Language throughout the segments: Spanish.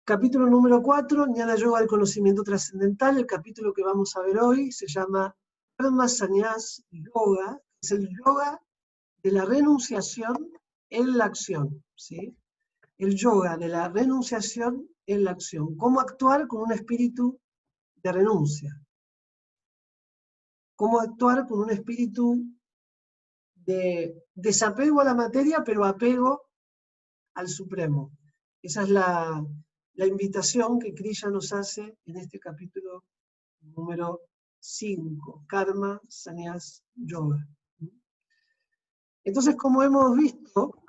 Capítulo número 4, Jnana Yoga del conocimiento trascendental. El capítulo que vamos a ver hoy se llama Karma Sannyas Yoga, es el yoga de la renunciación en la acción, ¿sí? El yoga de la renunciación en la acción. Cómo actuar con un espíritu de renuncia. Cómo actuar con un espíritu de desapego a la materia, pero apego al Supremo. Esa es la invitación que Krishna nos hace en este capítulo número 5, Karma Sannyas Yoga. Entonces, como hemos visto,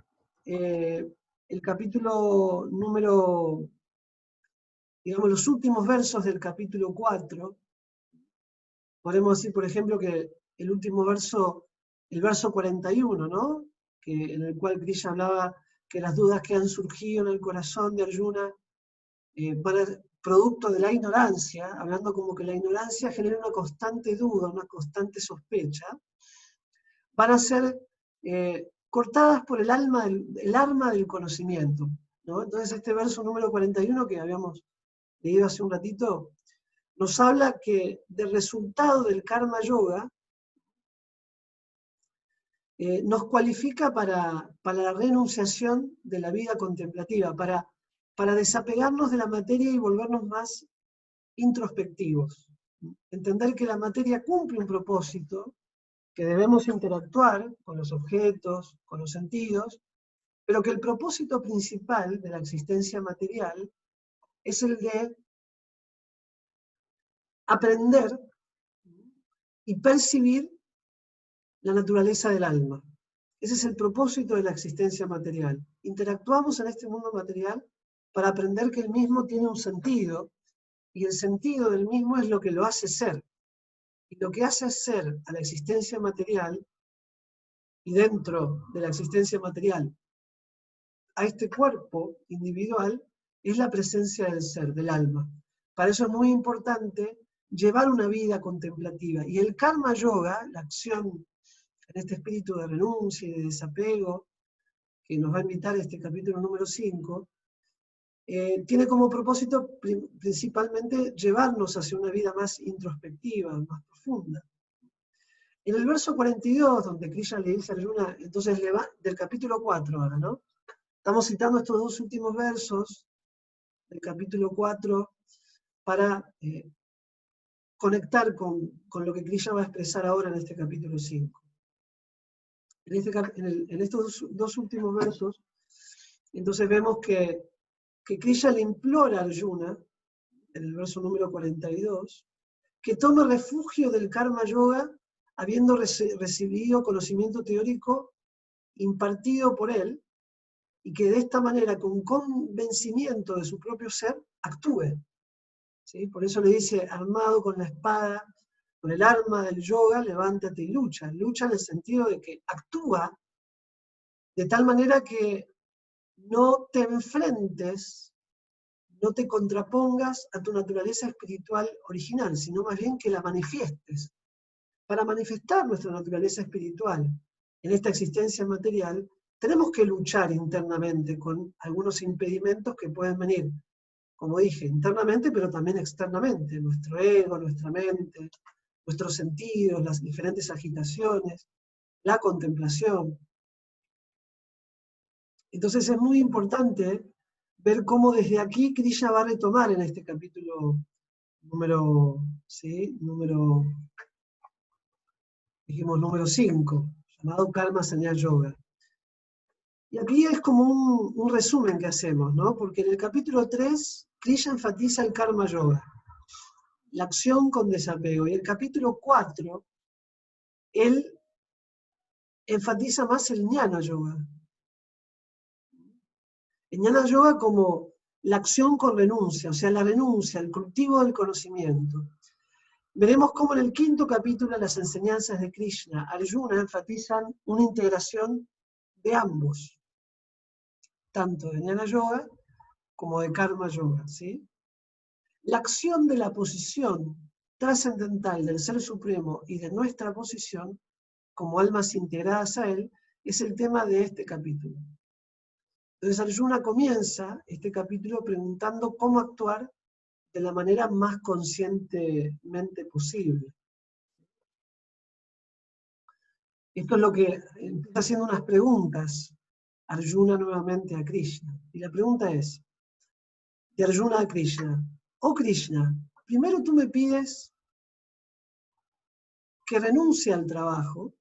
el capítulo número, digamos, los últimos versos del capítulo 4, podemos decir, por ejemplo, que el último verso, el verso 41, ¿no? En el cual Krishna hablaba que las dudas que han surgido en el corazón de Arjuna producto de la ignorancia, hablando como que la ignorancia genera una constante duda, una constante sospecha, van a ser cortadas por el arma del conocimiento, ¿no? Entonces este verso número 41 que habíamos leído hace un ratito, nos habla que del resultado del karma yoga nos cualifica para la renunciación de la vida contemplativa, para desapegarnos de la materia y volvernos más introspectivos. Entender que la materia cumple un propósito, que debemos interactuar con los objetos, con los sentidos, pero que el propósito principal de la existencia material es el de aprender y percibir la naturaleza del alma. Ese es el propósito de la existencia material. Interactuamos en este mundo material para aprender que el mismo tiene un sentido, y el sentido del mismo es lo que lo hace ser. Y lo que hace ser a la existencia material, y dentro de la existencia material, a este cuerpo individual, es la presencia del ser, del alma. Para eso es muy importante llevar una vida contemplativa. Y el karma yoga, la acción en este espíritu de renuncia y de desapego, que nos va a invitar este capítulo número 5, tiene como propósito principalmente llevarnos hacia una vida más introspectiva, más profunda. En el verso 42, donde Krishna le dice a Arjuna, entonces del capítulo 4 ahora, ¿no? Estamos citando estos dos últimos versos del capítulo 4 para conectar con lo que Krishna va a expresar ahora en este capítulo 5. En estos dos últimos versos, entonces vemos que Krishna le implora a Arjuna, en el verso número 42, que tome refugio del karma yoga, habiendo recibido conocimiento teórico impartido por él, y que de esta manera, con convencimiento de su propio ser, actúe. ¿Sí? Por eso le dice, armado con la espada, con el arma del yoga, levántate y lucha. Lucha en el sentido de que actúa de tal manera que no te enfrentes, no te contrapongas a tu naturaleza espiritual original, sino más bien que la manifiestes. Para manifestar nuestra naturaleza espiritual en esta existencia material, tenemos que luchar internamente con algunos impedimentos que pueden venir, como dije, internamente, pero también externamente. Nuestro ego, nuestra mente, nuestros sentidos, las diferentes agitaciones, la contemplación. Entonces es muy importante ver cómo desde aquí Krishna va a retomar en este capítulo número 5, llamado Karma Sannyas Yoga. Y aquí es como un resumen que hacemos, ¿no? Porque en el capítulo 3, Krishna enfatiza el Karma Yoga, la acción con desapego. Y el capítulo 4, él enfatiza más el Jnana Yoga. El Jnana Yoga como la acción con renuncia, o sea, la renuncia, el cultivo del conocimiento. Veremos cómo en el 5º capítulo las enseñanzas de Krishna, Arjuna, enfatizan una integración de ambos, tanto de Jnana Yoga como de Karma Yoga, ¿sí? La acción de la posición trascendental del Ser Supremo y de nuestra posición, como almas integradas a él, es el tema de este capítulo. Entonces Arjuna comienza este capítulo preguntando cómo actuar de la manera más conscientemente posible. Esto es lo que empieza haciendo unas preguntas Arjuna nuevamente a Krishna. Y la pregunta es, de Arjuna a Krishna: oh Krishna, primero tú me pides que renuncie al trabajo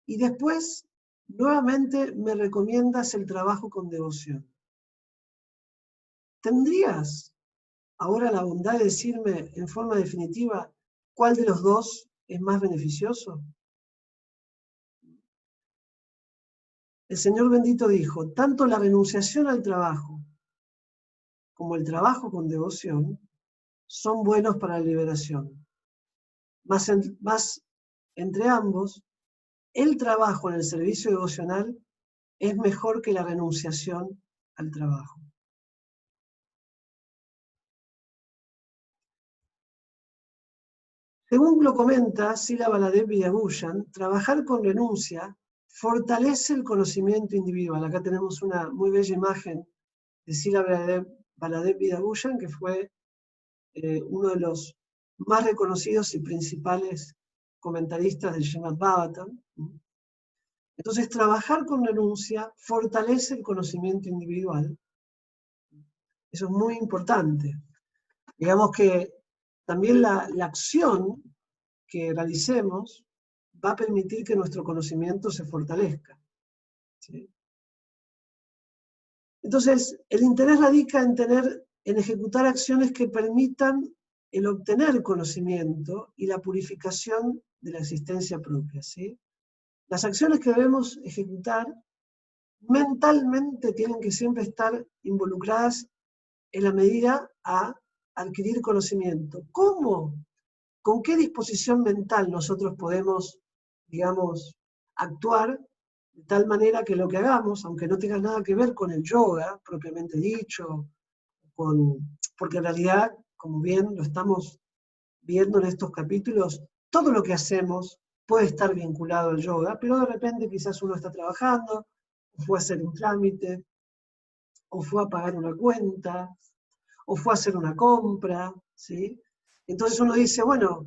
y después nuevamente me recomiendas el trabajo con devoción. ¿Tendrías ahora la bondad de decirme en forma definitiva cuál de los dos es más beneficioso? El Señor bendito dijo, tanto la renunciación al trabajo como el trabajo con devoción son buenos para la liberación. Mas entre ambos, el trabajo en el servicio devocional es mejor que la renunciación al trabajo. Según lo comenta Srila Baladev Vidabhushan, trabajar con renuncia fortalece el conocimiento individual. Acá tenemos una muy bella imagen de Srila Baladev Vidabhushan, que fue uno de los más reconocidos y principales comentaristas del Srimad Bhagavatam. Entonces, trabajar con renuncia fortalece el conocimiento individual. Eso es muy importante. Digamos que también la acción que realicemos va a permitir que nuestro conocimiento se fortalezca. ¿Sí? Entonces, el interés radica en ejecutar acciones que permitan el obtener conocimiento y la purificación de la existencia propia. ¿Sí? Las acciones que debemos ejecutar mentalmente tienen que siempre estar involucradas en la medida a adquirir conocimiento. ¿Cómo? ¿Con qué disposición mental nosotros podemos, digamos, actuar de tal manera que lo que hagamos, aunque no tenga nada que ver con el yoga propiamente dicho, porque en realidad, como bien lo estamos viendo en estos capítulos, todo lo que hacemos puede estar vinculado al yoga, pero de repente quizás uno está trabajando, o fue a hacer un trámite, o fue a pagar una cuenta, o fue a hacer una compra, ¿sí? Entonces uno dice, bueno,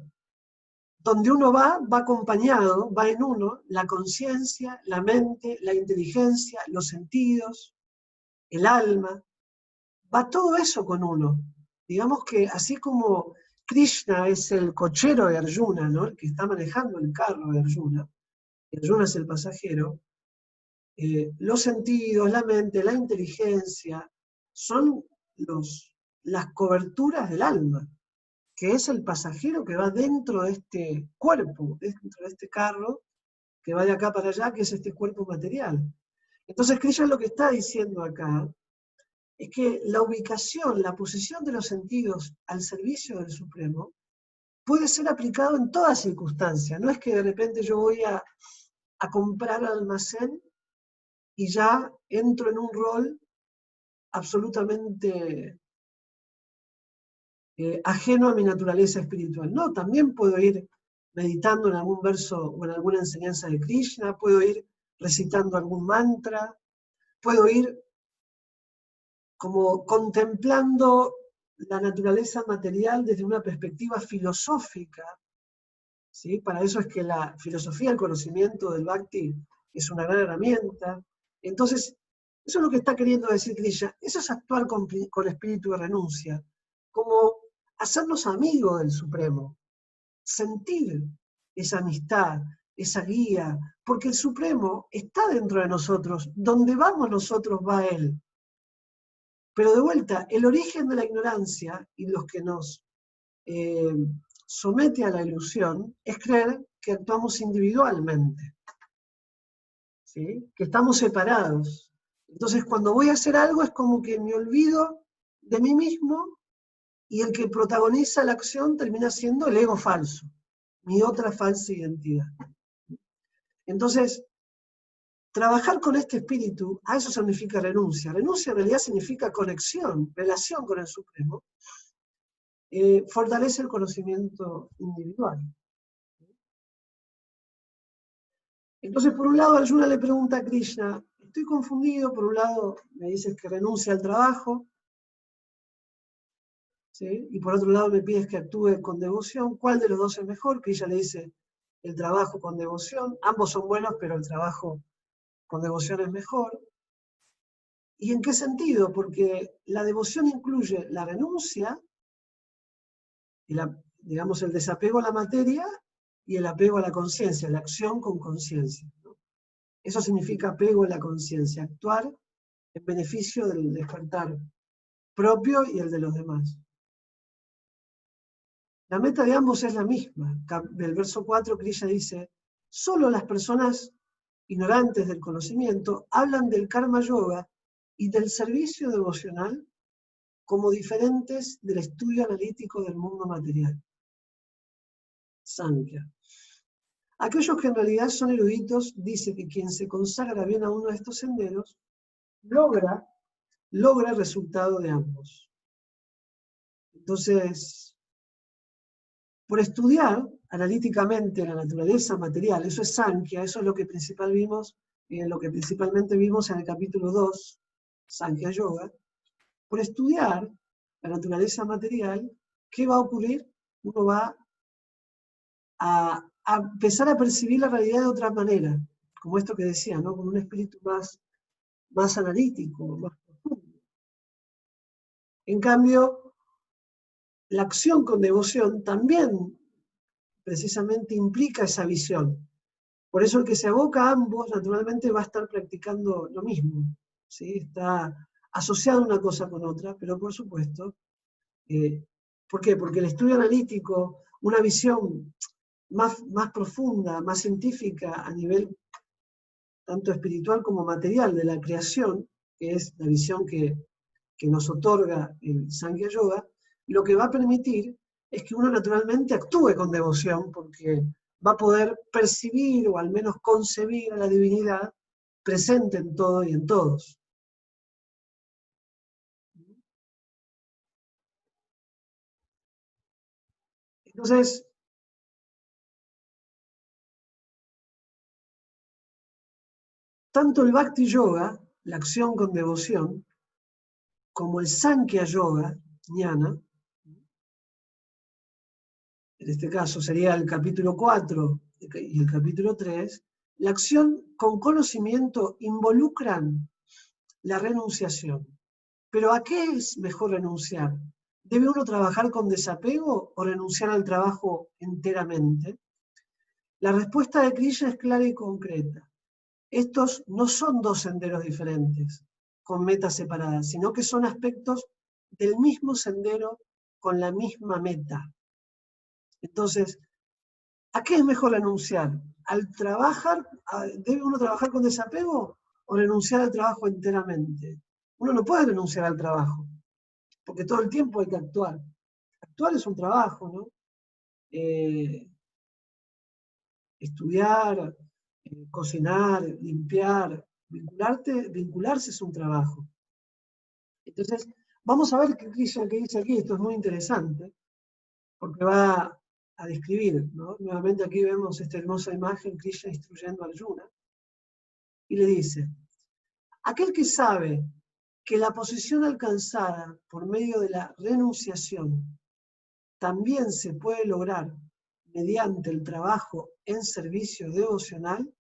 donde uno va acompañado, va en uno, la conciencia, la mente, la inteligencia, los sentidos, el alma, va todo eso con uno. Digamos que así como Krishna es el cochero de Arjuna, ¿no? El que está manejando el carro de Arjuna, y Arjuna es el pasajero, los sentidos, la mente, la inteligencia, son las coberturas del alma, que es el pasajero que va dentro de este cuerpo, dentro de este carro, que va de acá para allá, que es este cuerpo material. Entonces Krishna lo que está diciendo acá es que la ubicación, la posición de los sentidos al servicio del Supremo puede ser aplicado en toda circunstancia. No es que de repente yo voy a comprar al almacén y ya entro en un rol absolutamente ajeno a mi naturaleza espiritual. No, también puedo ir meditando en algún verso o en alguna enseñanza de Krishna, puedo ir recitando algún mantra, puedo ir como contemplando la naturaleza material desde una perspectiva filosófica, ¿sí? Para eso es que la filosofía, el conocimiento del Bhakti es una gran herramienta. Entonces, eso es lo que está queriendo decir Krishna. Eso es actuar con espíritu de renuncia, como hacernos amigos del Supremo, sentir esa amistad, esa guía, porque el Supremo está dentro de nosotros, donde vamos nosotros va Él. Pero de vuelta, el origen de la ignorancia y los que nos somete a la ilusión es creer que actuamos individualmente, ¿sí? Que estamos separados. Entonces, cuando voy a hacer algo es como que me olvido de mí mismo y el que protagoniza la acción termina siendo el ego falso, mi otra falsa identidad. Entonces, trabajar con este espíritu, a eso significa renuncia. Renuncia en realidad significa conexión, relación con el Supremo. Fortalece el conocimiento individual. Entonces, por un lado, Arjuna le pregunta a Krishna, estoy confundido, por un lado me dices que renuncie al trabajo, ¿sí? Y por otro lado me pides que actúe con devoción. ¿Cuál de los dos es mejor? Que ella le dice el trabajo con devoción. Ambos son buenos, pero el trabajo con devoción es mejor. ¿Y en qué sentido? Porque la devoción incluye la renuncia, y digamos el desapego a la materia y el apego a la conciencia, la acción con conciencia, ¿no? Eso significa apego a la conciencia, actuar en beneficio del despertar propio y el de los demás. La meta de ambos es la misma. Del verso 4, Krishna dice, solo las personas ignorantes del conocimiento hablan del karma yoga y del servicio devocional como diferentes del estudio analítico del mundo material. Sankhya. Aquellos que en realidad son eruditos dicen que quien se consagra bien a uno de estos senderos logra el resultado de ambos. Entonces, por estudiar analíticamente la naturaleza material, eso es Sankhya, eso es lo que principalmente vimos en el capítulo 2, Sankhya Yoga. Por estudiar la naturaleza material, ¿qué va a ocurrir? Uno va a empezar a percibir la realidad de otra manera, como esto que decía, ¿no? Con un espíritu más analítico, más profundo. En cambio, la acción con devoción también precisamente implica esa visión. Por eso el que se aboca a ambos, naturalmente va a estar practicando lo mismo, ¿sí? Está asociado una cosa con otra, pero por supuesto, ¿por qué? Porque el estudio analítico, una visión más profunda, más científica a nivel tanto espiritual como material de la creación, que es la visión que nos otorga el Sankhya Yoga, lo que va a permitir es que uno naturalmente actúe con devoción, porque va a poder percibir o al menos concebir a la divinidad presente en todo y en todos. Entonces, tanto el Bhakti Yoga, la acción con devoción, como el Sankhya Yoga, Jnana, en este caso sería el capítulo 4 y el capítulo 3, la acción con conocimiento involucran la renunciación. Pero ¿a qué es mejor renunciar? ¿Debe uno trabajar con desapego o renunciar al trabajo enteramente? La respuesta de Krishna es clara y concreta. Estos no son dos senderos diferentes, con metas separadas, sino que son aspectos del mismo sendero con la misma meta. Entonces, ¿a qué es mejor renunciar? ¿Debe uno trabajar con desapego o renunciar al trabajo enteramente? Uno no puede renunciar al trabajo, porque todo el tiempo hay que actuar. Actuar es un trabajo, ¿no? Estudiar, cocinar, limpiar, vincularse es un trabajo. Entonces, vamos a ver qué dice aquí, esto es muy interesante, porque va a describir, ¿no? Nuevamente aquí vemos esta hermosa imagen, Krishna instruyendo a Arjuna, y le dice, aquel que sabe que la posición alcanzada por medio de la renunciación también se puede lograr mediante el trabajo en servicio devocional,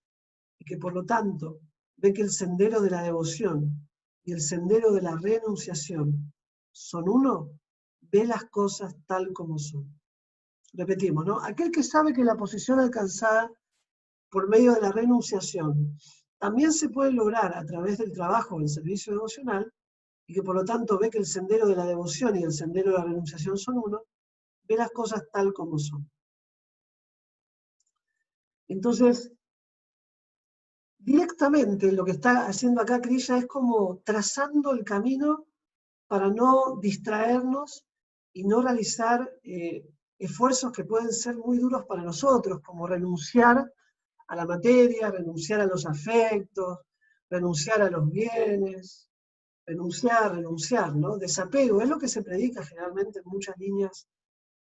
y que por lo tanto ve que el sendero de la devoción y el sendero de la renunciación son uno, ve las cosas tal como son. Repetimos, ¿no? Aquel que sabe que la posición alcanzada por medio de la renunciación también se puede lograr a través del trabajo en servicio devocional, y que por lo tanto ve que el sendero de la devoción y el sendero de la renunciación son uno, ve las cosas tal como son. Entonces, directamente lo que está haciendo acá Krishna es como trazando el camino para no distraernos y no realizar esfuerzos que pueden ser muy duros para nosotros, como renunciar a la materia, renunciar a los afectos, renunciar a los bienes, renunciar, ¿no? Desapego, es lo que se predica generalmente en muchas líneas,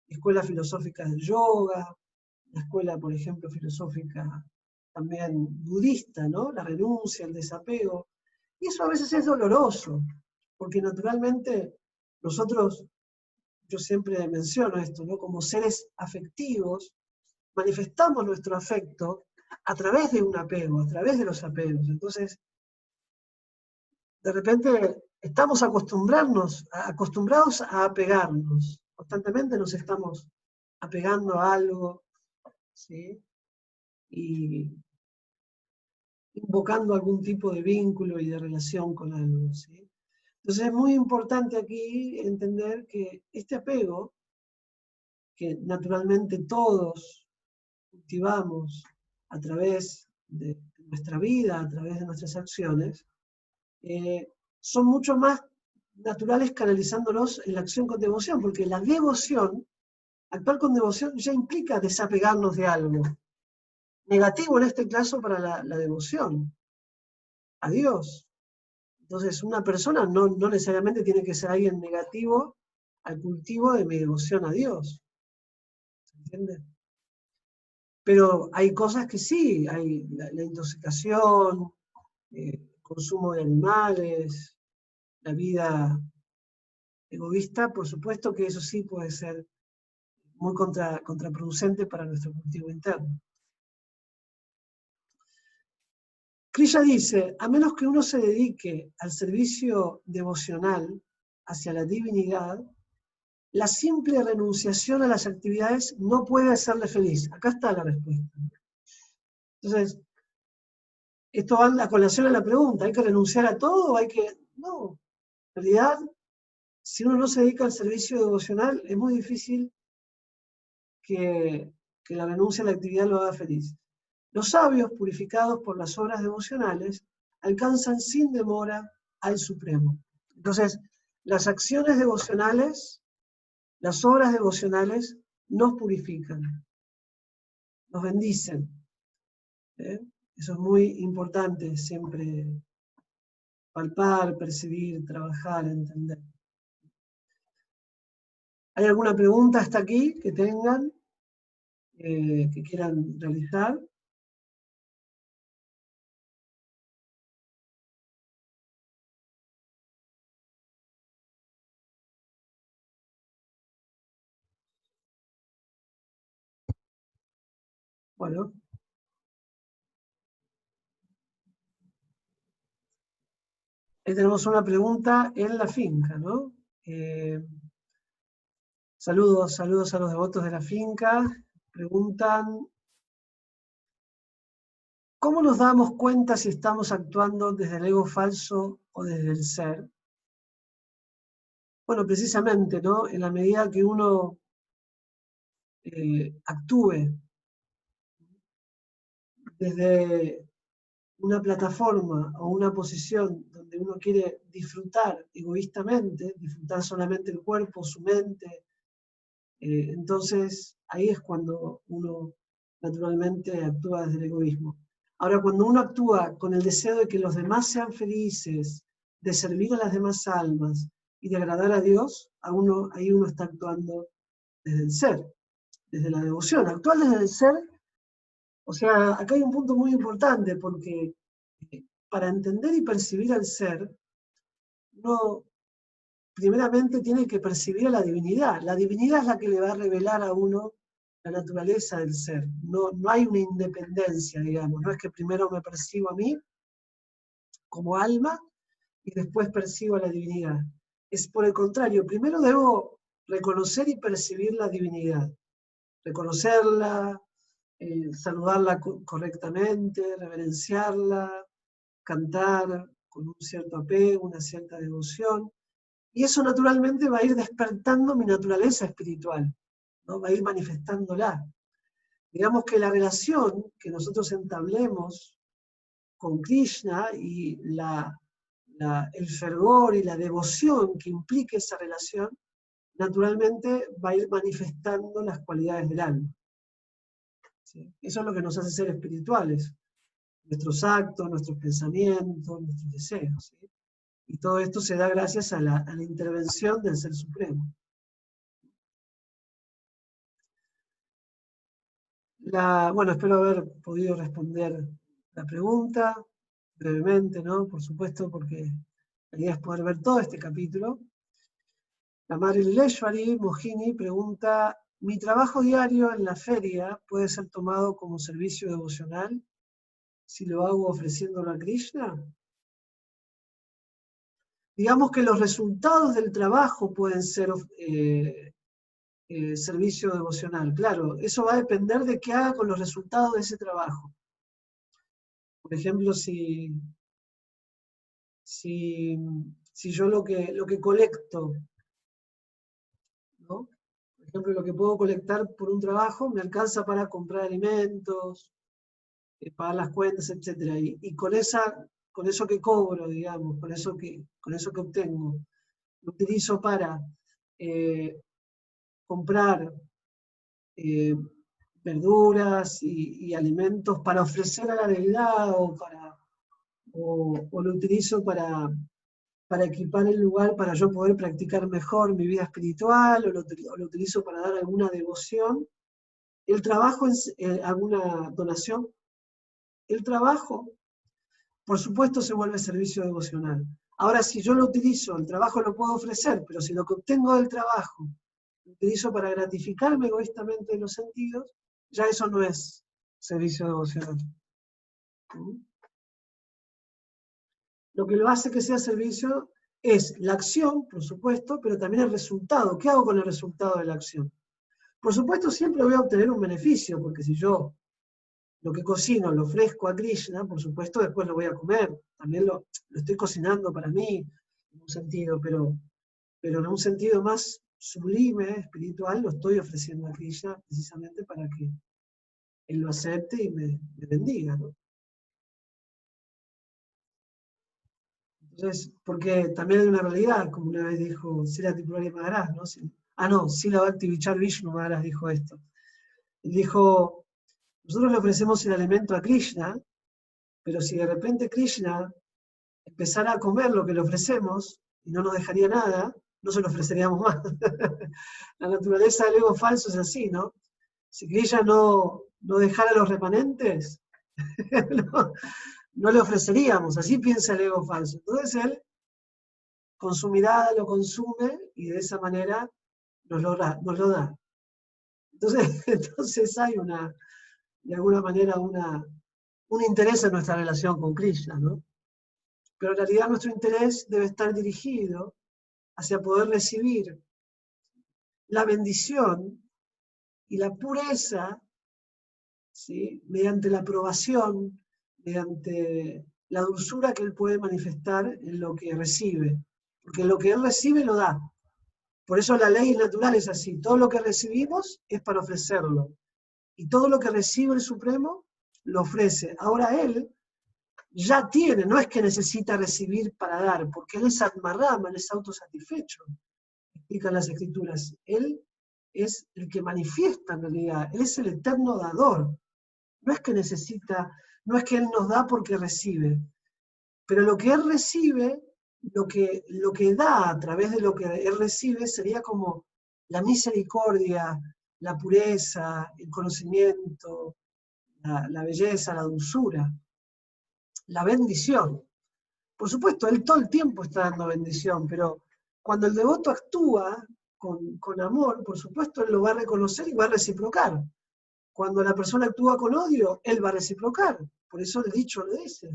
escuelas filosóficas del yoga, la escuela, por ejemplo, filosófica también budista, ¿no? La renuncia, el desapego. Y eso a veces es doloroso, porque naturalmente nosotros, yo siempre menciono esto, ¿no? Como seres afectivos, manifestamos nuestro afecto a través de un apego, a través de los apegos. Entonces, de repente estamos acostumbrados a apegarnos. Constantemente nos estamos apegando a algo, ¿sí? Y invocando algún tipo de vínculo y de relación con algo, ¿sí? Entonces es muy importante aquí entender que este apego, que naturalmente todos cultivamos a través de nuestra vida, a través de nuestras acciones, son mucho más naturales canalizándolos en la acción con devoción, porque la devoción, actuar con devoción, ya implica desapegarnos de algo. Negativo en este caso para la devoción a Dios. Entonces, una persona no necesariamente tiene que ser alguien negativo al cultivo de mi devoción a Dios. ¿Se entiende? Pero hay cosas que sí, hay la intoxicación, consumo de animales, la vida egoísta, por supuesto que eso sí puede ser muy contraproducente para nuestro cultivo interno. Krishna dice, a menos que uno se dedique al servicio devocional hacia la divinidad, la simple renunciación a las actividades no puede hacerle feliz. Acá está la respuesta. Entonces, esto va a colación a la pregunta, ¿hay que renunciar a todo o hay que...? No, en realidad, si uno no se dedica al servicio devocional, es muy difícil que la renuncia a la actividad lo haga feliz. Los sabios, purificados por las obras devocionales, alcanzan sin demora al Supremo. Entonces, las acciones devocionales, las obras devocionales, nos purifican, nos bendicen. Eso es muy importante siempre palpar, percibir, trabajar, entender. ¿Hay alguna pregunta hasta aquí que tengan, que quieran realizar? Bueno, ahí tenemos una pregunta en la finca, ¿no? Saludos a los devotos de la finca. Preguntan, ¿cómo nos damos cuenta si estamos actuando desde el ego falso o desde el ser? Bueno, precisamente, ¿no? En la medida que uno actúe desde una plataforma o una posición donde uno quiere disfrutar egoístamente, disfrutar solamente el cuerpo, su mente, entonces ahí es cuando uno naturalmente actúa desde el egoísmo. Ahora, cuando uno actúa con el deseo de que los demás sean felices, de servir a las demás almas y de agradar a Dios, ahí uno está actuando desde el ser, desde la devoción. Actuar desde el ser, o sea, acá hay un punto muy importante, porque para entender y percibir al ser, uno primeramente tiene que percibir a la divinidad. La divinidad es la que le va a revelar a uno la naturaleza del ser. No hay una independencia, digamos. No es que primero me percibo a mí como alma y después percibo a la divinidad. Es por el contrario, primero debo reconocer y percibir la divinidad. Reconocerla, saludarla correctamente, reverenciarla, cantar con un cierto apego, una cierta devoción. Y eso naturalmente va a ir despertando mi naturaleza espiritual, ¿no? Va a ir manifestándola. Digamos que la relación que nosotros entablemos con Krishna y el fervor y la devoción que implique esa relación, naturalmente va a ir manifestando las cualidades del alma. ¿Sí? Eso es lo que nos hace ser espirituales. Nuestros actos, nuestros pensamientos, nuestros deseos. ¿Sí? Y todo esto se da gracias a la intervención del Ser Supremo. Bueno, espero haber podido responder la pregunta brevemente, ¿no? Por supuesto, porque la idea es poder ver todo este capítulo. La madre Leshwari Mohini pregunta, ¿mi trabajo diario en la feria puede ser tomado como servicio devocional si lo hago ofreciéndolo a Krishna? Digamos que los resultados del trabajo pueden ser servicio devocional. Claro, eso va a depender de qué haga con los resultados de ese trabajo. Por ejemplo, si yo lo que colecto, ¿no? Por ejemplo, lo que puedo colectar por un trabajo me alcanza para comprar alimentos, pagar las cuentas, etc. Y con eso que cobro, digamos, con eso que obtengo, lo utilizo para comprar verduras y alimentos para ofrecer a la deidad o lo utilizo para equipar el lugar para yo poder practicar mejor mi vida espiritual, o lo utilizo para dar alguna devoción. El trabajo es alguna donación. El trabajo, por supuesto, se vuelve servicio devocional. Ahora, si yo lo utilizo, el trabajo lo puedo ofrecer, pero si lo que obtengo del trabajo lo utilizo para gratificarme egoístamente de los sentidos, ya eso no es servicio devocional. ¿Mm? Lo que lo hace que sea servicio es la acción, por supuesto, pero también el resultado. ¿Qué hago con el resultado de la acción? Por supuesto, siempre voy a obtener un beneficio, porque si yo lo que cocino lo ofrezco a Krishna, por supuesto, después lo voy a comer. También lo estoy cocinando para mí, en un sentido, pero en un sentido más sublime, espiritual, lo estoy ofreciendo a Krishna precisamente para que él lo acepte y me bendiga, ¿no? Entonces, porque también hay una realidad, como una vez dijo Srila Tripurari Maharaj, ¿no? Srila Bhakti Vichar Vishnu Maharaj dijo esto. Él dijo, nosotros le ofrecemos el alimento a Krishna, pero si de repente Krishna empezara a comer lo que le ofrecemos y no nos dejaría nada, no se lo ofreceríamos más. La naturaleza del ego falso es así, ¿no? Si Krishna no dejara los remanentes, no le ofreceríamos, así piensa el ego falso. Entonces él, con su mirada, lo consume y de esa manera nos lo da. Entonces hay de alguna manera un interés en nuestra relación con Krishna, ¿no? Pero en realidad nuestro interés debe estar dirigido hacia poder recibir la bendición y la pureza, ¿sí? Mediante la aprobación, mediante la dulzura que él puede manifestar en lo que recibe. Porque lo que él recibe lo da. Por eso la ley natural es así. Todo lo que recibimos es para ofrecerlo. Y todo lo que recibe el Supremo lo ofrece. Ahora él ya tiene, no es que necesita recibir para dar, porque él es Atmarrama, él es autosatisfecho, explican las escrituras. Él es el que manifiesta en realidad, él es el eterno dador. No es que necesita, no es que él nos da porque recibe, pero lo que él recibe, lo que da a través de lo que él recibe sería como la misericordia, la pureza, el conocimiento, la belleza, la dulzura, la bendición. Por supuesto, él todo el tiempo está dando bendición, pero cuando el devoto actúa con amor, por supuesto, él lo va a reconocer y va a reciprocar. Cuando la persona actúa con odio, él va a reciprocar. Por eso el dicho lo dice.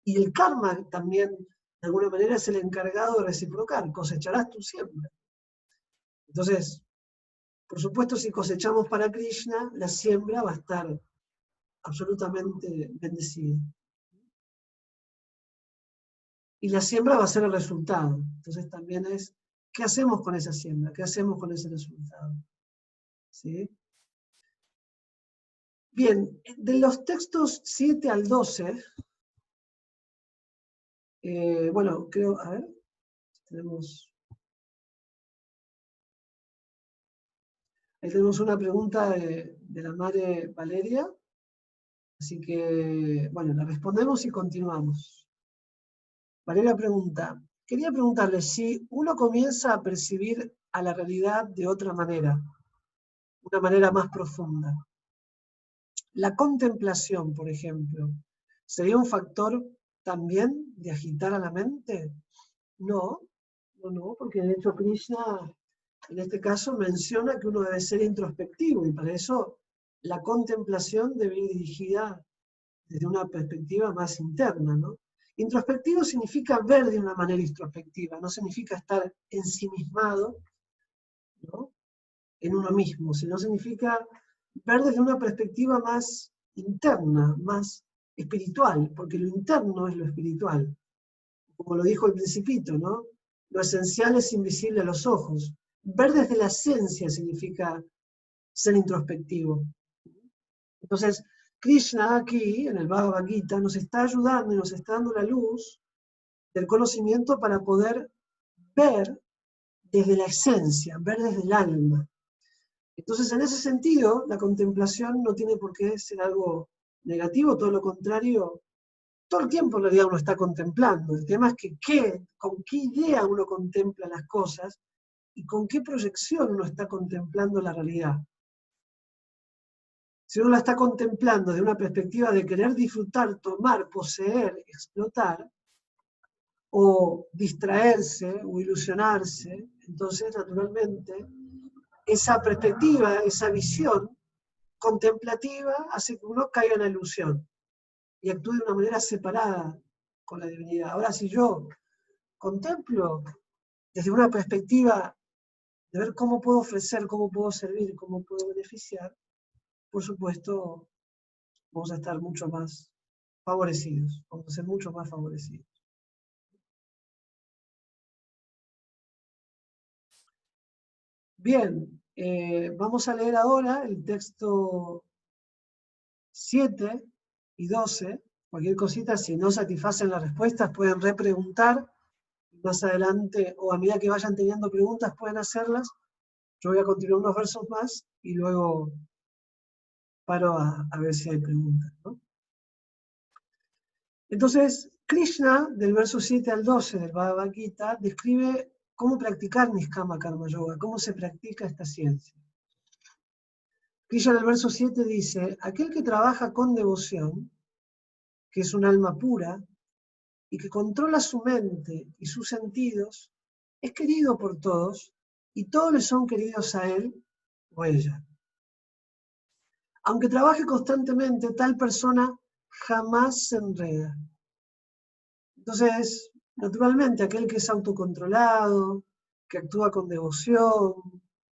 Y el karma también, de alguna manera, es el encargado de reciprocar. Cosecharás tu siembra. Entonces, por supuesto, si cosechamos para Krishna, la siembra va a estar absolutamente bendecida. Y la siembra va a ser el resultado. Entonces también es, ¿qué hacemos con esa siembra? ¿Qué hacemos con ese resultado? ¿Sí? Bien, de los textos 7 al 12, bueno, creo, a ver, ahí tenemos una pregunta de la madre Valeria, así que, bueno, la respondemos y continuamos. Valeria pregunta, quería preguntarle si uno comienza a percibir a la realidad de otra manera, una manera más profunda, La contemplación, por ejemplo, ¿sería un factor también de agitar a la mente? No, no, porque de hecho Krishna en este caso menciona que uno debe ser introspectivo y para eso la contemplación debe ir dirigida desde una perspectiva más interna, ¿no? Introspectivo significa ver de una manera introspectiva, no significa estar ensimismado, ¿no?, en uno mismo, sino significa ver desde una perspectiva más interna, más espiritual, porque lo interno es lo espiritual. Como lo dijo el Principito, ¿no? Lo esencial es invisible a los ojos. Ver desde la esencia significa ser introspectivo. Entonces, Krishna aquí, en el Bhagavad Gita, nos está ayudando y nos está dando la luz del conocimiento para poder ver desde la esencia, ver desde el alma. Entonces, en ese sentido, la contemplación no tiene por qué ser algo negativo, todo lo contrario, todo el tiempo en realidad uno está contemplando. El tema es que con qué idea uno contempla las cosas y con qué proyección uno está contemplando la realidad. Si uno la está contemplando de una perspectiva de querer disfrutar, tomar, poseer, explotar, o distraerse o ilusionarse, entonces naturalmente esa perspectiva, esa visión contemplativa hace que uno caiga en la ilusión y actúe de una manera separada con la divinidad. Ahora, si yo contemplo desde una perspectiva de ver cómo puedo ofrecer, cómo puedo servir, cómo puedo beneficiar, por supuesto, vamos a estar mucho más favorecidos, vamos a ser mucho más favorecidos. Bien, vamos a leer ahora el texto 7 y 12. Cualquier cosita, si no satisfacen las respuestas, pueden repreguntar. Más adelante, o a medida que vayan teniendo preguntas, pueden hacerlas. Yo voy a continuar unos versos más y luego paro a ver si hay preguntas, ¿no? Entonces, Krishna, del verso 7 al 12 del Bhagavad Gita, describe cómo practicar Niskama Karma Yoga, cómo se practica esta ciencia. Krishna en el verso 7 dice, aquel que trabaja con devoción, que es un alma pura, y que controla su mente y sus sentidos, es querido por todos, y todos le son queridos a él o ella. Aunque trabaje constantemente, tal persona jamás se enreda. Entonces, naturalmente, aquel que es autocontrolado, que actúa con devoción,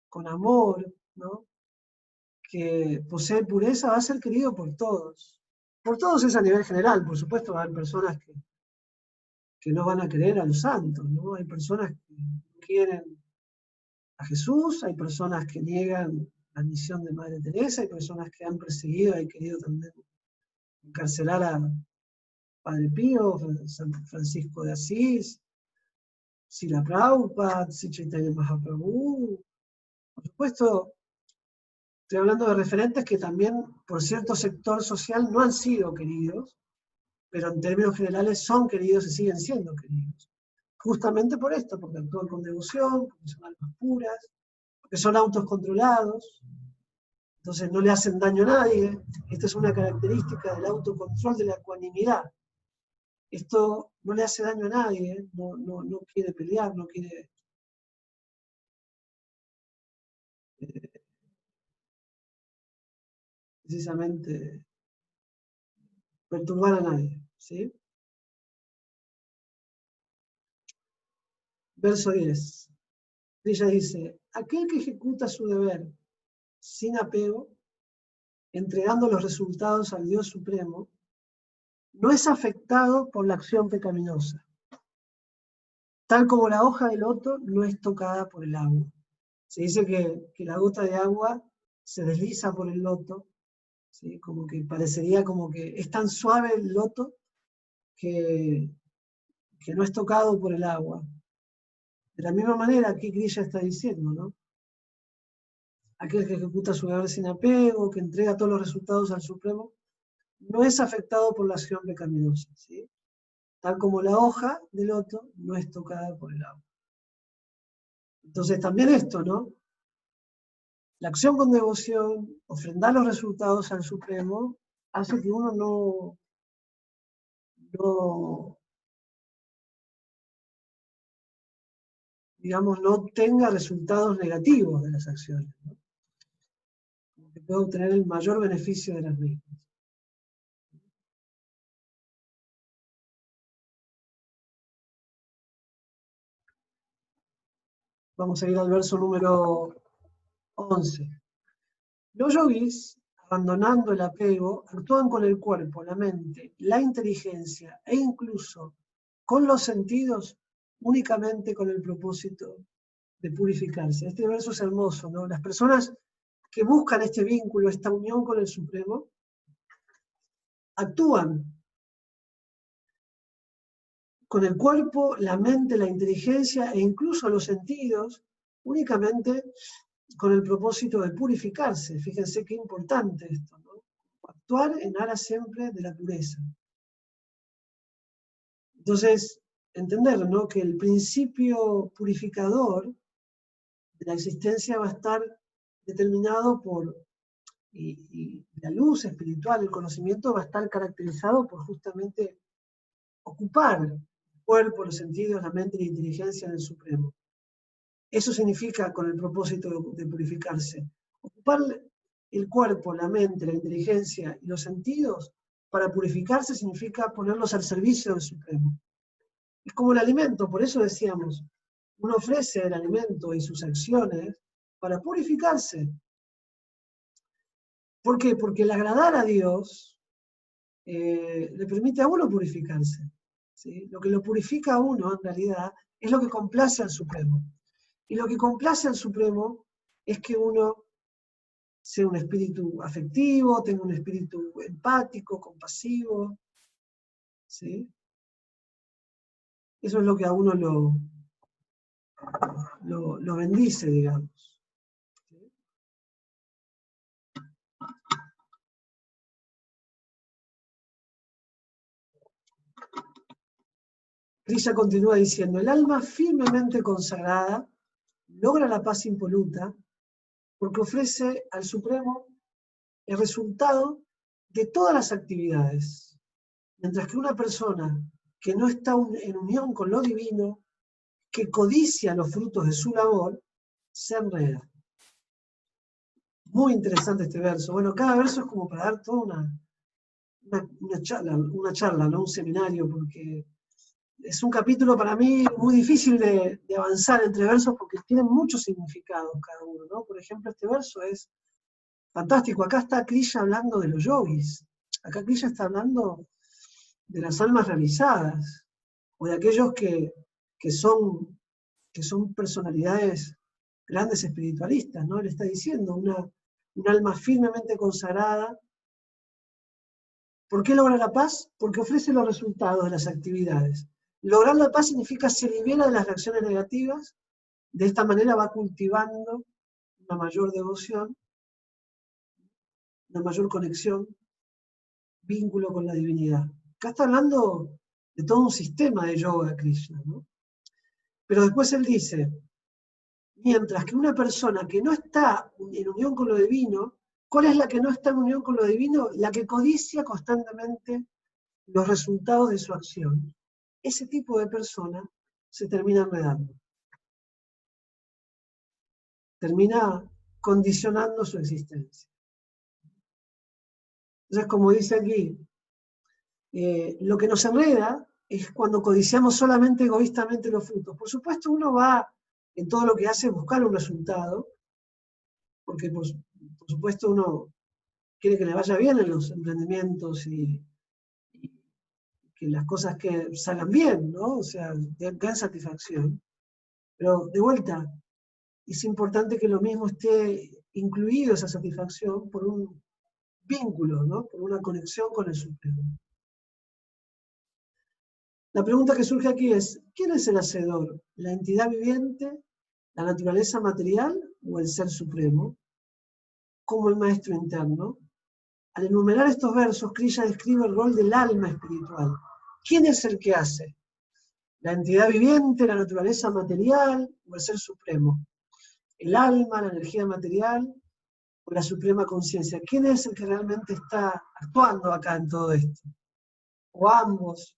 con amor, ¿no?, que posee pureza, va a ser querido por todos. Por todos es a nivel general, por supuesto, va a haber personas que no van a querer a los santos, ¿no? Hay personas que quieren a Jesús, hay personas que niegan la misión de Madre Teresa, hay personas que han perseguido y querido también encarcelar a Padre Pío, San Francisco de Asís, Srila Prabhupada, Sri Chaitanya Mahaprabhu. Por supuesto, estoy hablando de referentes que también por cierto sector social no han sido queridos, pero en términos generales son queridos y siguen siendo queridos. Justamente por esto, porque actúan con devoción, porque son almas puras, porque son autos controlados, entonces no le hacen daño a nadie. Esta es una característica del autocontrol, de la ecuanimidad. Esto no le hace daño a nadie, no quiere pelear, no quiere precisamente perturbar a nadie, ¿sí? Verso 10. Ella dice, aquel que ejecuta su deber sin apego, entregando los resultados al Dios Supremo, no es afectado por la acción pecaminosa, tal como la hoja del loto no es tocada por el agua. Se dice que la gota de agua se desliza por el loto, ¿sí? Como que parecería como que es tan suave el loto que no es tocado por el agua. De la misma manera que Krishna está diciendo, ¿no? Aquel que ejecuta su deber sin apego, que entrega todos los resultados al Supremo, no es afectado por la acción pecaminosa, ¿sí? Tal como la hoja del loto no es tocada por el agua. Entonces también esto, ¿no? La acción con devoción, ofrendar los resultados al Supremo, hace que uno no tenga resultados negativos de las acciones, ¿no? Que pueda obtener el mayor beneficio de las mismas. Vamos a ir al verso número 11. Los yogis, abandonando el apego, actúan con el cuerpo, la mente, la inteligencia e incluso con los sentidos únicamente con el propósito de purificarse. Este verso es hermoso, ¿no? Las personas que buscan este vínculo, esta unión con el Supremo, actúan con el cuerpo, la mente, la inteligencia e incluso los sentidos únicamente con el propósito de purificarse. Fíjense qué importante esto, ¿no? Actuar en aras siempre de la pureza. Entonces, entender, ¿no?, que el principio purificador de la existencia va a estar determinado por, y la luz espiritual, el conocimiento va a estar caracterizado por justamente ocupar el cuerpo, los sentidos, la mente y la inteligencia del Supremo. Eso significa con el propósito de purificarse. Ocupar el cuerpo, la mente, la inteligencia y los sentidos para purificarse significa ponerlos al servicio del Supremo. Es como el alimento, por eso decíamos, uno ofrece el alimento y sus acciones para purificarse. ¿Por qué? Porque el agradar a Dios le permite a uno purificarse, ¿sí? Lo que lo purifica a uno, en realidad, es lo que complace al Supremo. Y lo que complace al Supremo es que uno sea un espíritu afectivo, tenga un espíritu empático, compasivo, ¿sí? Eso es lo que a uno lo bendice, digamos. Krishna continúa diciendo, el alma firmemente consagrada logra la paz impoluta porque ofrece al Supremo el resultado de todas las actividades. Mientras que una persona que no está en unión con lo divino, que codicia los frutos de su labor, se enreda. Muy interesante este verso. Bueno, cada verso es como para dar toda una charla, ¿no? Un seminario, porque es un capítulo para mí muy difícil de avanzar entre versos porque tienen mucho significado cada uno, ¿no? Por ejemplo, este verso es fantástico. Acá está Krishna hablando de los yogis. Acá Krishna está hablando de las almas realizadas, o de aquellos que son personalidades grandes espiritualistas, ¿no? Le está diciendo, un alma firmemente consagrada. ¿Por qué logra la paz? Porque ofrece los resultados de las actividades. Lograr la paz significa se libera de las reacciones negativas, de esta manera va cultivando una mayor devoción, una mayor conexión, vínculo con la divinidad. Acá está hablando de todo un sistema de yoga Krishna, ¿no? Pero después él dice, mientras que una persona que no está en unión con lo divino, ¿cuál es la que no está en unión con lo divino? La que codicia constantemente los resultados de su acción. Ese tipo de persona se termina enredando. Termina condicionando su existencia. Entonces, como dice aquí, lo que nos enreda es cuando codiciamos solamente egoístamente los frutos. Por supuesto, uno va en todo lo que hace buscar un resultado, porque por supuesto uno quiere que le vaya bien en los emprendimientos y que las cosas que salgan bien, ¿no? O sea, den satisfacción. Pero de vuelta, es importante que lo mismo esté incluido esa satisfacción por un vínculo, ¿no? Por una conexión con el Supremo. La pregunta que surge aquí es, ¿quién es el hacedor? ¿La entidad viviente, la naturaleza material o el Ser Supremo? Como el maestro interno. Al enumerar estos versos, Krishna describe el rol del alma espiritual. ¿Quién es el que hace? ¿La entidad viviente, la naturaleza material o el Ser Supremo? El alma, la energía material o la suprema conciencia? ¿Quién es el que realmente está actuando acá en todo esto? ¿O ambos?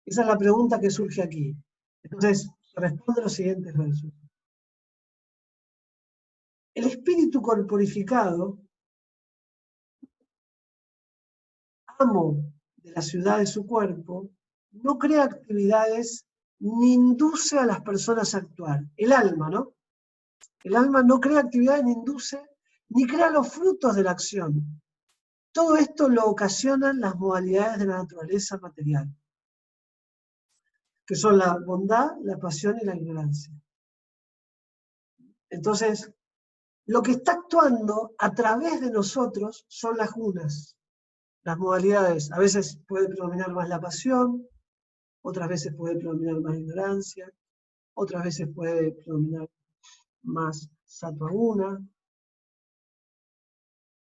Esa es la pregunta que surge aquí. Entonces, responde los siguientes versos. El espíritu corporificado, amo de la ciudad de su cuerpo, no crea actividades ni induce a las personas a actuar. El alma, ¿no? El alma no crea actividades ni induce, ni crea los frutos de la acción. Todo esto lo ocasionan las modalidades de la naturaleza material, que son la bondad, la pasión y la ignorancia. Entonces, lo que está actuando a través de nosotros son las gunas, las modalidades. A veces puede predominar más la pasión, otras veces puede predominar más la ignorancia, otras veces puede predominar más sattva guna.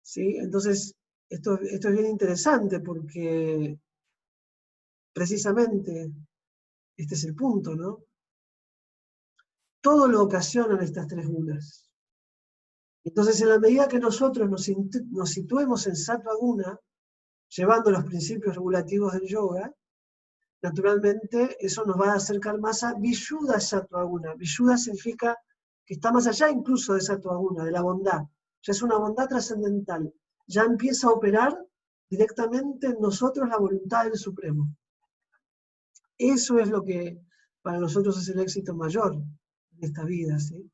¿Sí? Entonces, esto es bien interesante porque precisamente este es el punto, ¿no? Todo lo ocasionan estas tres gunas. Entonces, en la medida que nosotros nos situemos en sattva guna, llevando los principios regulativos del yoga, naturalmente eso nos va a acercar más a Vishuddha Sattva Guna. Vishuddha significa que está más allá incluso de Sattva Guna, de la bondad. Ya es una bondad trascendental. Ya empieza a operar directamente en nosotros la voluntad del Supremo. Eso es lo que para nosotros es el éxito mayor de esta vida, ¿sí?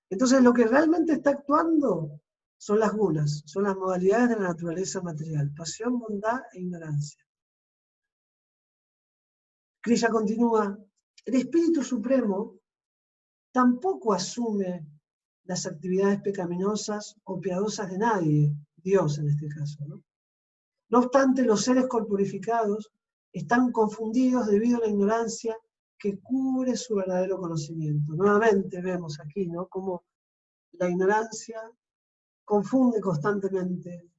Entonces lo que realmente está actuando son las gunas, son las modalidades de la naturaleza material, pasión, bondad e ignorancia. Krishna continúa, el Espíritu Supremo tampoco asume las actividades pecaminosas o piadosas de nadie, Dios en este caso, ¿no? No obstante, los seres corporificados están confundidos debido a la ignorancia que cubre su verdadero conocimiento. Nuevamente vemos aquí, ¿no?, cómo la ignorancia confunde constantemente.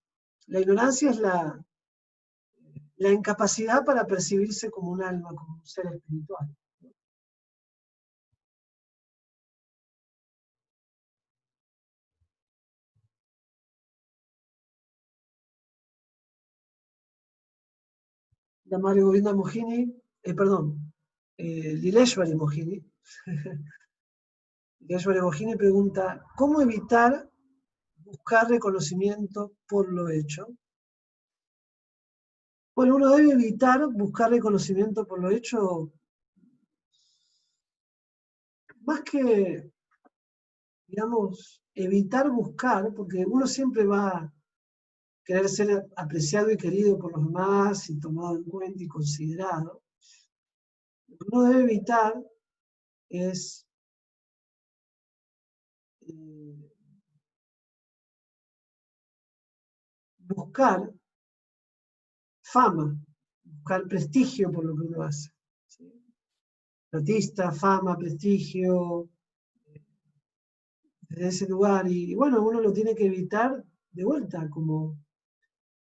La ignorancia es la incapacidad para percibirse como un alma, como un ser espiritual. La Madre Govinda Mohini, Lileshwari Mohini. Lileshwari Mohini pregunta, ¿cómo evitar buscar reconocimiento por lo hecho? Bueno, uno debe evitar buscar reconocimiento por lo hecho, más que, digamos, evitar buscar, porque uno siempre va a querer ser apreciado y querido por los demás y tomado en cuenta y considerado. Lo que uno debe evitar es buscar fama, buscar prestigio por lo que uno hace. ¿Sí? Artista, fama, prestigio, desde ese lugar. Y bueno, uno lo tiene que evitar de vuelta, como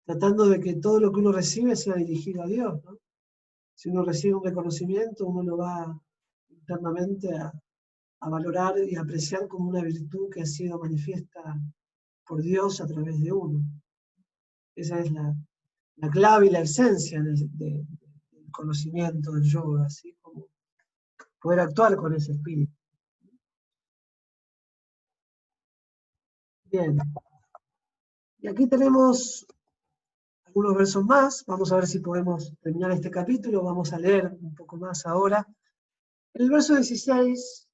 tratando de que todo lo que uno recibe sea dirigido a Dios, ¿no? Si uno recibe un reconocimiento, uno lo va internamente a valorar y apreciar como una virtud que ha sido manifiesta por Dios a través de uno. Esa es la clave y la esencia del conocimiento del yoga, así como poder actuar con ese espíritu. Bien. Y aquí tenemos algunos versos más. Vamos a ver si podemos terminar este capítulo. Vamos a leer un poco más ahora. En el verso 16,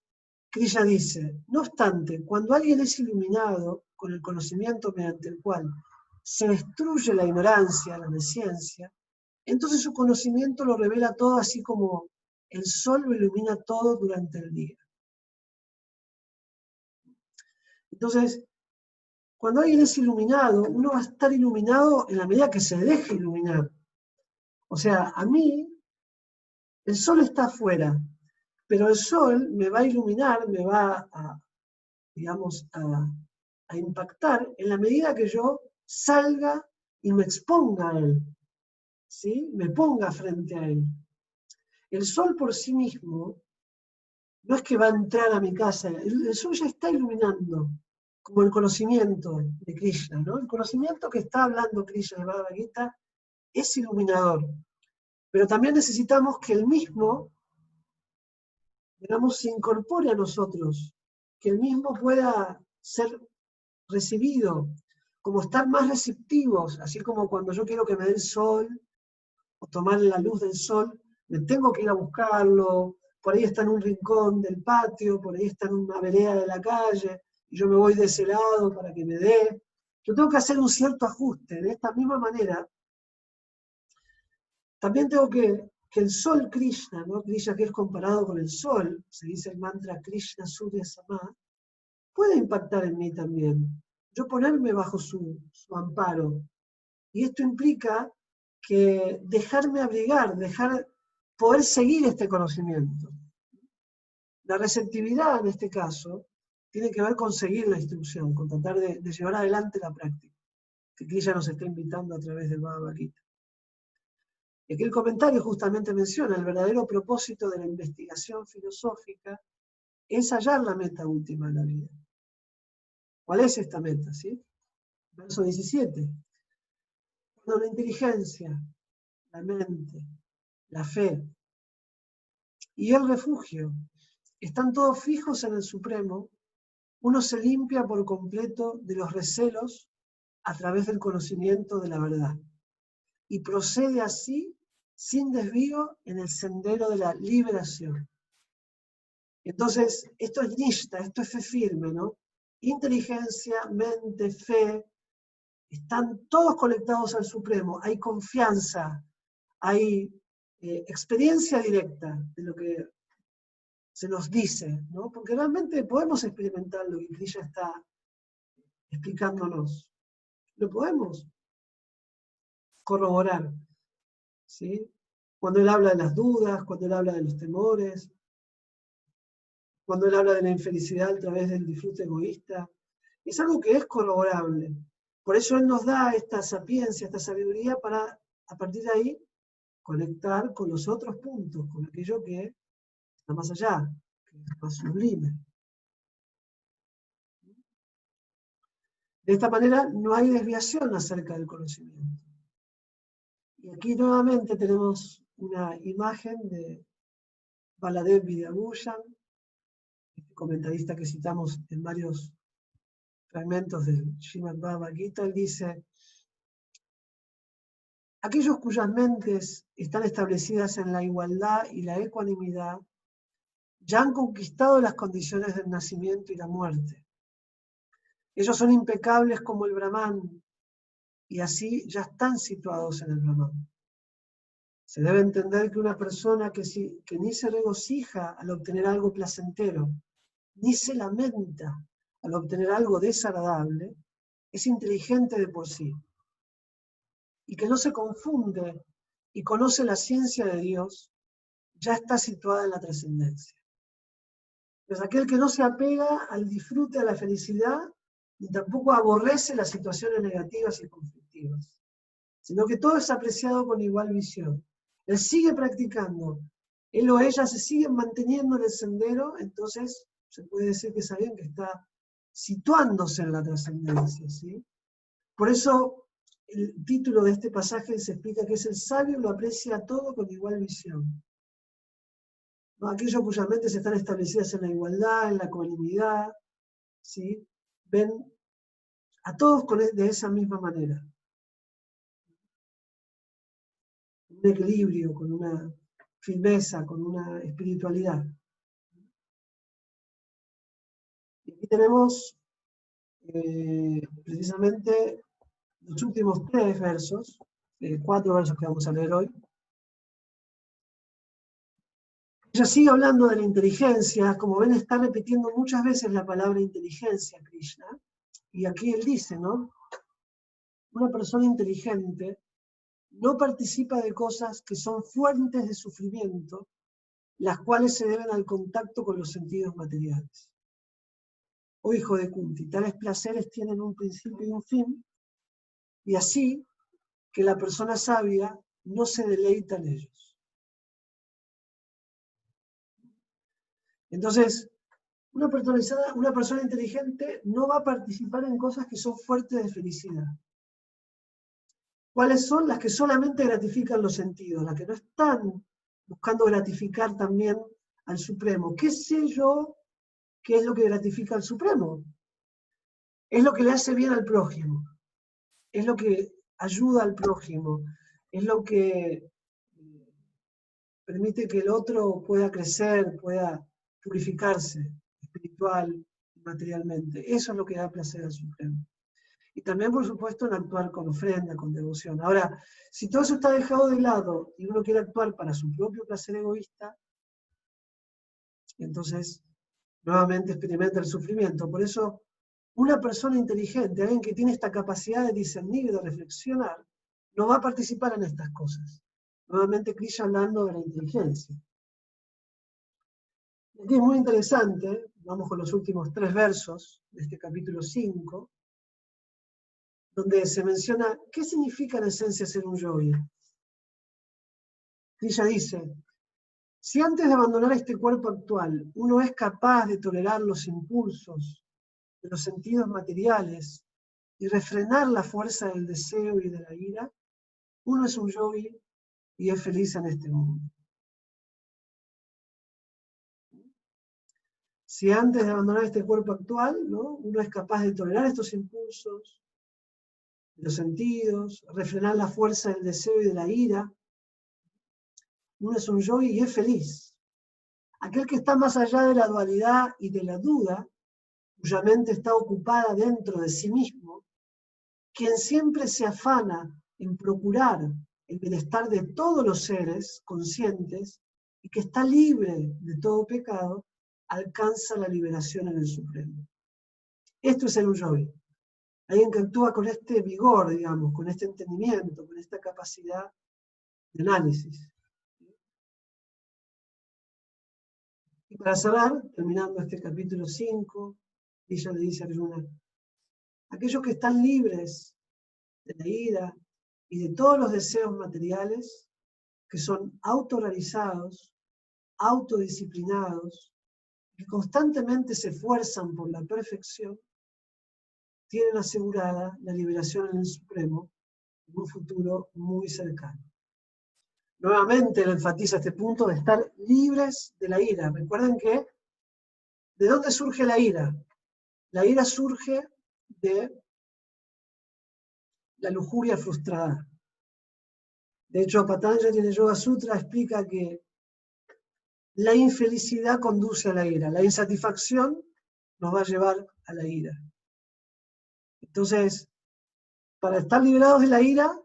Krishna dice, no obstante, cuando alguien es iluminado con el conocimiento mediante el cual se destruye la ignorancia, la nesciencia, entonces su conocimiento lo revela todo, así como el sol lo ilumina todo durante el día. Entonces, cuando alguien es iluminado, uno va a estar iluminado en la medida que se deje iluminar. O sea, a mí, el sol está afuera, pero el sol me va a iluminar, me va a, digamos, a impactar en la medida que yo salga y me exponga a él, ¿sí? Me ponga frente a él. El sol por sí mismo no es que va a entrar a mi casa, el sol ya está iluminando. como el conocimiento de Krishna, ¿no? El conocimiento que está hablando Krishna en el Bhagavad Gita es iluminador, pero también necesitamos que el mismo, digamos, se incorpore a nosotros, que el mismo pueda ser recibido, como estar más receptivos, así como cuando yo quiero que me dé el sol, o tomar la luz del sol, me tengo que ir a buscarlo, por ahí está en un rincón del patio, por ahí está en una vereda de la calle, y yo me voy de ese lado para que me dé. Yo tengo que hacer un cierto ajuste. De esta misma manera, también tengo que el sol Krishna, ¿no? Krishna que es comparado con el sol, se dice el mantra Krishna Surya Sama, puede impactar en mí también. Yo ponerme bajo su amparo. Y esto implica que dejarme abrigar, poder seguir este conocimiento. La receptividad en este caso tiene que ver con seguir la instrucción, con tratar de llevar adelante la práctica, que Krishna nos está invitando a través del Bhagavad Gita. Y aquí el comentario justamente menciona el verdadero propósito de la investigación filosófica es hallar la meta última de la vida. ¿Cuál es esta meta? ¿Sí? Verso 17. Cuando la inteligencia, la mente, la fe y el refugio están todos fijos en el Supremo, uno se limpia por completo de los recelos a través del conocimiento de la verdad y procede así sin desvío en el sendero de la liberación. Entonces, esto es nishta, esto es fe firme, ¿no? Inteligencia, mente, fe, están todos conectados al Supremo, hay confianza, hay experiencia directa de lo que se nos dice, ¿no? Porque realmente podemos experimentar lo que Krishna está explicándonos. Lo podemos corroborar, ¿sí? Cuando él habla de las dudas, cuando él habla de los temores, cuando él habla de la infelicidad a través del disfrute egoísta, es algo que es corroborable. Por eso él nos da esta sapiencia, esta sabiduría para, a partir de ahí, conectar con los otros puntos, con aquello que está más allá, que es más sublime. De esta manera no hay desviación acerca del conocimiento. Y aquí nuevamente tenemos una imagen de Baladev Vidyabhusan, este comentarista que citamos en varios fragmentos del Srimad Bhagavad Gita. Él dice: aquellos cuyas mentes están establecidas en la igualdad y la ecuanimidad ya han conquistado las condiciones del nacimiento y la muerte. Ellos son impecables como el Brahman y así ya están situados en el Brahman. Se debe entender que una persona que ni se regocija al obtener algo placentero, ni se lamenta al obtener algo desagradable, es inteligente de por sí. Y que no se confunde y conoce la ciencia de Dios, ya está situada en la trascendencia. Pues aquel que no se apega al disfrute, a la felicidad, ni tampoco aborrece las situaciones negativas y conflictivas, sino que todo es apreciado con igual visión. Él sigue practicando, él o ella se siguen manteniendo en el sendero, entonces se puede decir que es alguien que está situándose en la trascendencia, ¿sí? Por eso el título de este pasaje se explica que es el sabio, lo aprecia todo con igual visión. ¿No? Aquellos cuyas mentes están establecidas en la igualdad, en la ecuanimidad, ¿sí? Ven a todos de esa misma manera. Un equilibrio, con una firmeza, con una espiritualidad. Y aquí tenemos precisamente los últimos 3 versos, 4 versos que vamos a leer hoy. Ella sigue hablando de la inteligencia, como ven está repitiendo muchas veces la palabra inteligencia, Krishna, y aquí él dice, ¿no? Una persona inteligente no participa de cosas que son fuentes de sufrimiento, las cuales se deben al contacto con los sentidos materiales. Oh hijo de Kunti, tales placeres tienen un principio y un fin, y así que la persona sabia no se deleita en ellos. Entonces, Una persona inteligente no va a participar en cosas que son fuertes de felicidad. ¿Cuáles son? Las que solamente gratifican los sentidos, las que no están buscando gratificar también al Supremo. ¿Qué sé yo qué es lo que gratifica al Supremo? Es lo que le hace bien al prójimo, es lo que ayuda al prójimo, es lo que permite que el otro pueda crecer, pueda purificarse espiritual y materialmente. Eso es lo que da placer al Supremo. Y también, por supuesto, en actuar con ofrenda, con devoción. Ahora, si todo eso está dejado de lado y uno quiere actuar para su propio placer egoísta, entonces nuevamente experimenta el sufrimiento. Por eso, una persona inteligente, alguien que tiene esta capacidad de discernir y de reflexionar, no va a participar en estas cosas. Nuevamente, Krishna hablando de la inteligencia. Aquí es muy interesante, vamos con los últimos 3 versos de este capítulo 5, donde se menciona qué significa en esencia ser un yogi. Krishna dice, si antes de abandonar este cuerpo actual uno es capaz de tolerar los impulsos de los sentidos materiales y refrenar la fuerza del deseo y de la ira, uno es un yogi y es feliz en este mundo. Si antes de abandonar este cuerpo actual, ¿no?, uno es capaz de tolerar estos impulsos de los sentidos, refrenar la fuerza del deseo y de la ira, uno es un yogi y es feliz. Aquel que está más allá de la dualidad y de la duda, cuya mente está ocupada dentro de sí mismo, quien siempre se afana en procurar el bienestar de todos los seres conscientes y que está libre de todo pecado, alcanza la liberación en el Supremo. Esto es el yogi. Alguien que actúa con este vigor, digamos, con este entendimiento, con esta capacidad de análisis. Y para cerrar, terminando este capítulo 5, ella le dice a Arjuna, aquellos que están libres de la ira y de todos los deseos materiales, que son autorrealizados, autodisciplinados, que constantemente se esfuerzan por la perfección, tienen asegurada la liberación en el Supremo en un futuro muy cercano. Nuevamente él enfatiza este punto de estar libres de la ira. Recuerden que, ¿de dónde surge la ira? La ira surge de la lujuria frustrada. De hecho, Patanjali en el Yoga Sutra explica que la infelicidad conduce a la ira, la insatisfacción nos va a llevar a la ira. Entonces, para estar liberados de la ira,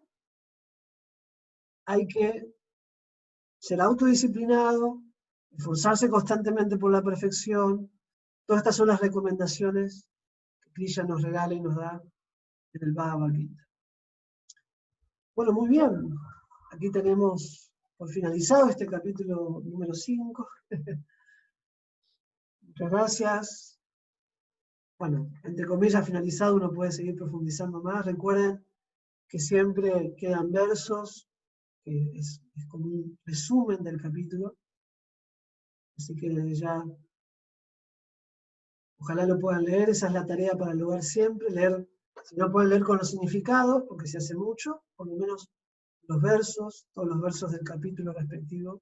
hay que ser autodisciplinado, esforzarse constantemente por la perfección. Todas estas son las recomendaciones que Krishna nos regala y nos da en el Bhagavad Gita. Bueno, muy bien. Aquí tenemos por finalizado este capítulo número 5. Muchas gracias. Bueno, entre comillas, finalizado, uno puede seguir profundizando más. Recuerden que siempre quedan versos, que es como un resumen del capítulo. Así que desde ya, ojalá lo puedan leer, esa es la tarea para lograr siempre, leer, si no pueden leer con los significados, porque se hace mucho, por lo menos los versos, todos los versos del capítulo respectivo,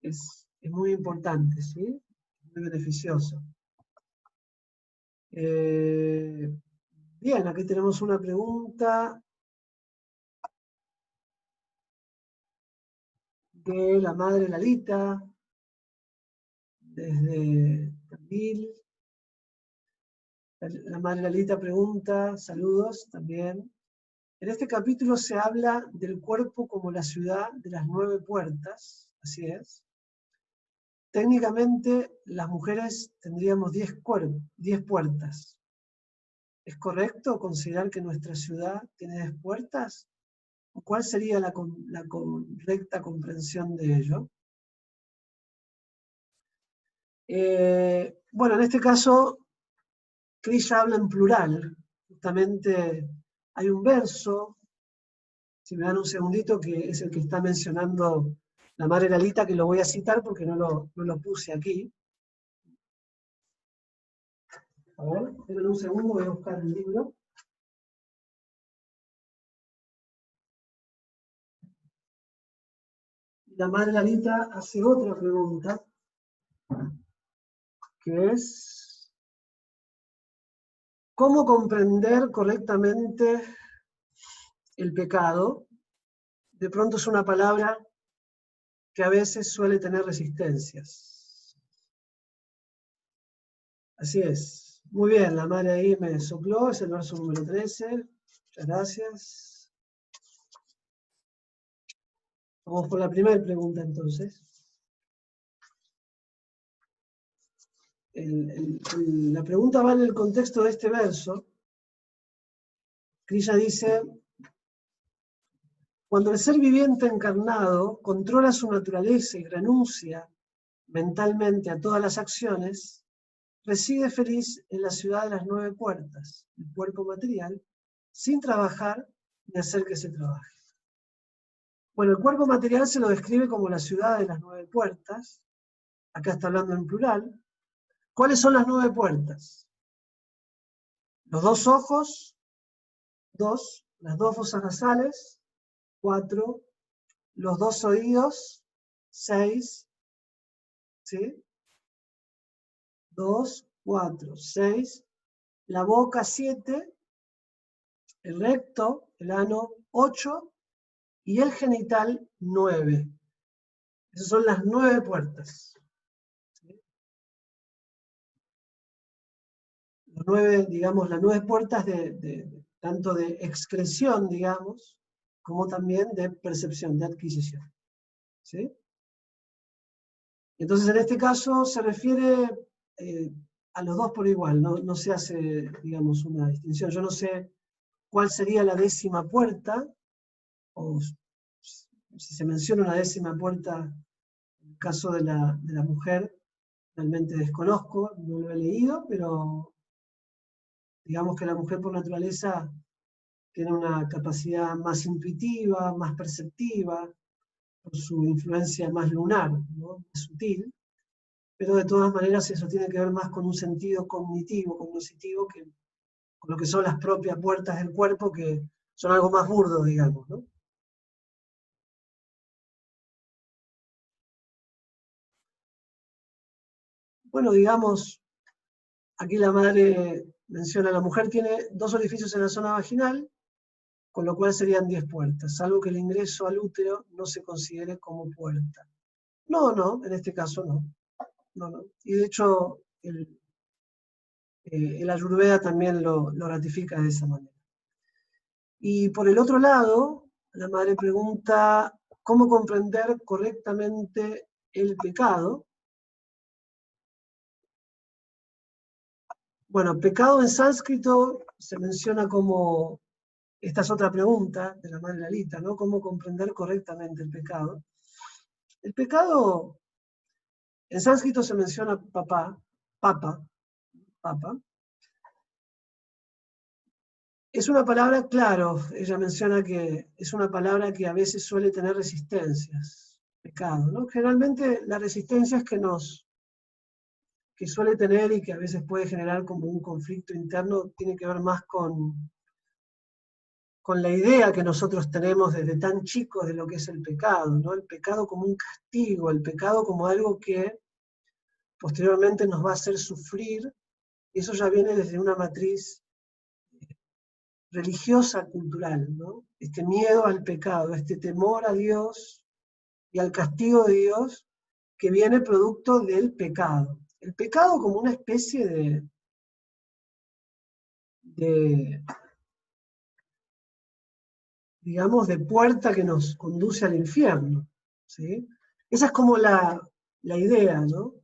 es muy importante, ¿sí? Muy beneficioso. Bien, aquí tenemos una pregunta de la madre Lalita, desde Tamil. La madre Lalita pregunta, saludos también. En este capítulo se habla del cuerpo como la ciudad de las 9 puertas, así es. Técnicamente, las mujeres tendríamos 10 puertas. ¿Es correcto considerar que nuestra ciudad tiene 10 puertas? ¿O cuál sería la correcta comprensión de ello? Bueno, en este caso, Krishna habla en plural. Justamente hay un verso, si me dan un segundito, que es el que está mencionando la madre Lalita, que lo voy a citar porque no lo puse aquí. A ver, esperen un segundo, voy a buscar el libro. La madre Lalita hace otra pregunta, que es, ¿cómo comprender correctamente el pecado? De pronto es una palabra que a veces suele tener resistencias. Así es. Muy bien, la madre ahí me sopló, es el verso número 13. Muchas gracias. Vamos por la primera pregunta entonces. La pregunta va en el contexto de este verso. Krishna dice, cuando el ser viviente encarnado controla su naturaleza y renuncia mentalmente a todas las acciones, reside feliz en la ciudad de las 9 puertas, el cuerpo material, sin trabajar ni hacer que se trabaje. Bueno, el cuerpo material se lo describe como la ciudad de las 9 puertas. Acá está hablando en plural. ¿Cuáles son las 9 puertas? Los 2 ojos, 2, las 2 fosas nasales, 4, los 2 oídos, 6, ¿sí? 2, 4, 6, la boca 7, el recto, el ano 8 y el genital 9. Esas son las 9 puertas. ¿Sí? Las 9, digamos, las 9 puertas tanto de excreción, digamos, como también de percepción, de adquisición. ¿Sí? Entonces, en este caso se refiere a los dos por igual, no se hace, digamos, una distinción. Yo no sé cuál sería la 10ª puerta, o si se menciona una 10ª puerta en el caso de la mujer, realmente desconozco, no lo he leído, pero digamos que la mujer por naturaleza tiene una capacidad más intuitiva, más perceptiva, por su influencia más lunar, ¿no? Más sutil, pero de todas maneras eso tiene que ver más con un sentido cognitivo, cognoscitivo, que con lo que son las propias puertas del cuerpo, que son algo más burdo, digamos, ¿no? Bueno, digamos, aquí la madre menciona, la mujer tiene 2 orificios en la zona vaginal, con lo cual serían 10 puertas, salvo que el ingreso al útero no se considere como puerta. No, en este caso no. Y de hecho, el Ayurveda también lo ratifica de esa manera. Y por el otro lado, la madre pregunta, ¿cómo comprender correctamente el pecado? Bueno, pecado en sánscrito se menciona como, esta es otra pregunta de la madre Lalita, ¿no? ¿Cómo comprender correctamente el pecado? El pecado, en sánscrito se menciona papa. Es una palabra, claro, ella menciona que es una palabra que a veces suele tener resistencias, pecado, ¿no? Generalmente la resistencia es que suele tener y que a veces puede generar como un conflicto interno, tiene que ver más con la idea que nosotros tenemos desde tan chicos de lo que es el pecado, ¿no? El pecado como un castigo, el pecado como algo que posteriormente nos va a hacer sufrir, y eso ya viene desde una matriz religiosa, cultural, ¿no? Este miedo al pecado, este temor a Dios y al castigo de Dios que viene producto del pecado. El pecado como una especie digamos, de puerta que nos conduce al infierno, ¿sí? Esa es como la idea, ¿no?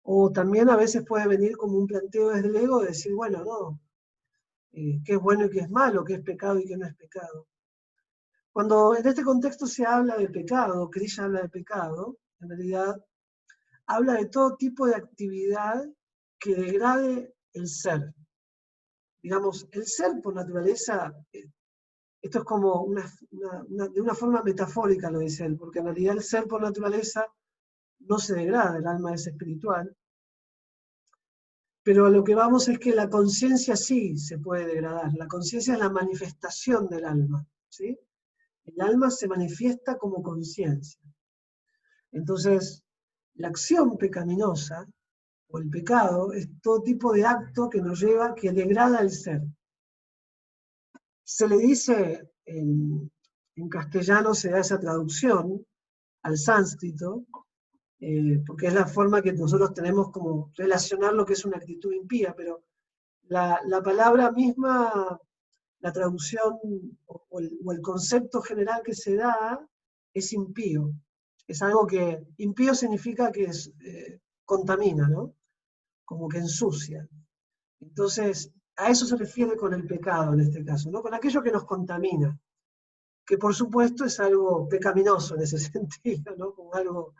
O también a veces puede venir como un planteo desde el ego de decir, bueno, no, qué es bueno y qué es malo, qué es pecado y qué no es pecado. Cuando en este contexto se habla de pecado, Krishna habla de pecado, en realidad habla de todo tipo de actividad que degrade el ser. Digamos, el ser por naturaleza, esto es como de una forma metafórica lo dice él, porque en realidad el ser por naturaleza no se degrada, el alma es espiritual, Pero a lo que vamos es que la conciencia sí se puede degradar. La conciencia es la manifestación del alma, ¿sí? El alma se manifiesta como conciencia. Entonces, la acción pecaminosa o el pecado es todo tipo de acto que nos lleva, que degrada al ser. Se le dice, en castellano se da esa traducción al sánscrito, porque es la forma que nosotros tenemos como relacionar lo que es una actitud impía, pero la palabra misma, la traducción o el concepto general que se da es impío. Es algo que, impío significa que contamina, ¿no? Como que ensucia. Entonces, a eso se refiere con el pecado en este caso, ¿no? Con aquello que nos contamina, que por supuesto es algo pecaminoso en ese sentido, ¿no? Como algo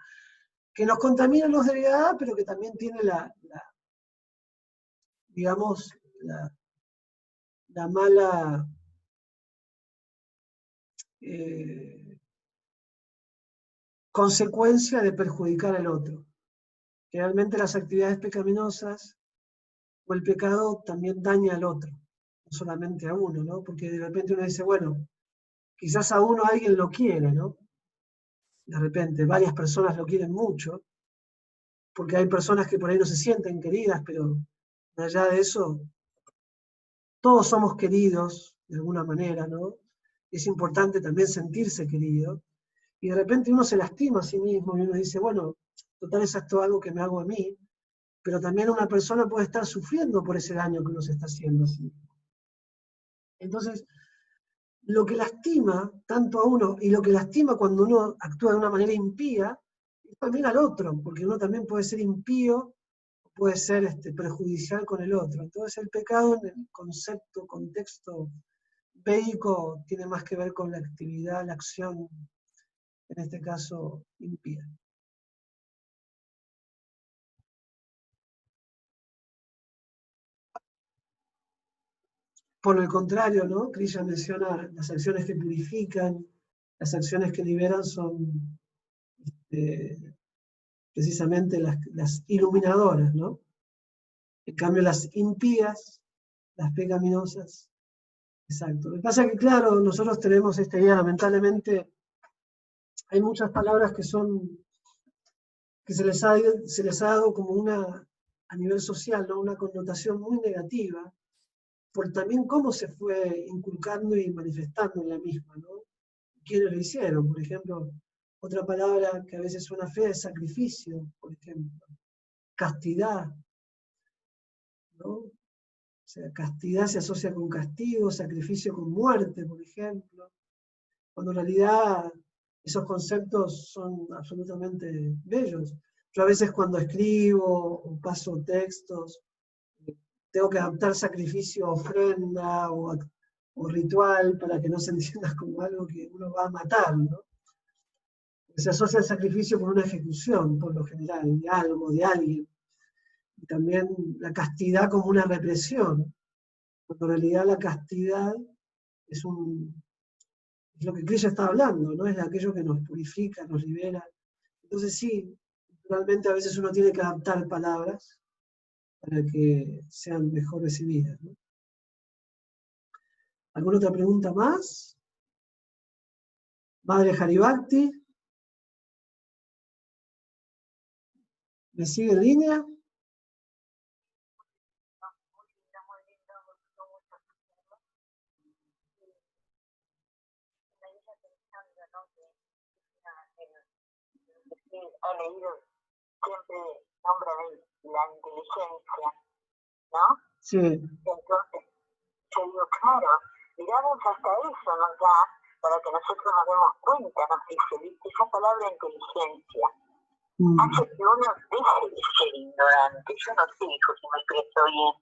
que nos contamina, nos degrada, pero que también tiene digamos, la mala consecuencia de perjudicar al otro. Generalmente las actividades pecaminosas o el pecado también daña al otro, no solamente a uno, ¿no? Porque de repente uno dice, bueno, quizás a uno alguien lo quiere, ¿no? De repente varias personas lo quieren mucho, porque hay personas que por ahí no se sienten queridas, pero allá de eso, todos somos queridos de alguna manera, ¿no? Es importante también sentirse querido, y de repente uno se lastima a sí mismo y uno dice, bueno, total es esto algo que me hago a mí, pero también una persona puede estar sufriendo por ese daño que uno se está haciendo a sí mismo. Entonces, lo que lastima tanto a uno y lo que lastima cuando uno actúa de una manera impía, es también al otro, porque uno también puede ser impío, puede ser perjudicial con el otro. Entonces el pecado en el concepto, contexto védico, tiene más que ver con la actividad, la acción, en este caso impía. Por el contrario, ¿no? Krishna menciona las acciones que purifican, las acciones que liberan son precisamente las iluminadoras, ¿no? En cambio, las impías, las pecaminosas, exacto. Lo que pasa es que, claro, nosotros tenemos esta idea, lamentablemente, hay muchas palabras que se les ha dado como a nivel social, ¿no? Una connotación muy negativa, por también cómo se fue inculcando y manifestando en la misma, ¿no? ¿Quiénes lo hicieron? Por ejemplo, otra palabra que a veces suena fea es sacrificio, por ejemplo. Castidad, ¿no? O sea, castidad se asocia con castigo, sacrificio con muerte, por ejemplo, cuando en realidad esos conceptos son absolutamente bellos. Yo a veces cuando escribo o paso textos, tengo que adaptar sacrificio a ofrenda o ritual para que no se entienda como algo que uno va a matar, ¿no? Se asocia el sacrificio con una ejecución, por lo general, de algo, de alguien. Y también la castidad como una represión, cuando en realidad la castidad es, es lo que Krishna está hablando, ¿no? Es aquello que nos purifica, nos libera. Entonces sí, realmente a veces uno tiene que adaptar palabras para que sean mejor recibidas, ¿no? ¿Alguna otra pregunta más? Madre Haribhakti, ¿me sigue en línea? He leído siempre nombra de la inteligencia, ¿no? Sí. Entonces, yo digo, claro, miramos hasta eso nos da para que nosotros nos demos cuenta, nos dice, ¿viste? Esa palabra inteligencia hace que uno deje de ser ignorante. Yo no sé, hijo, si me expreso bien.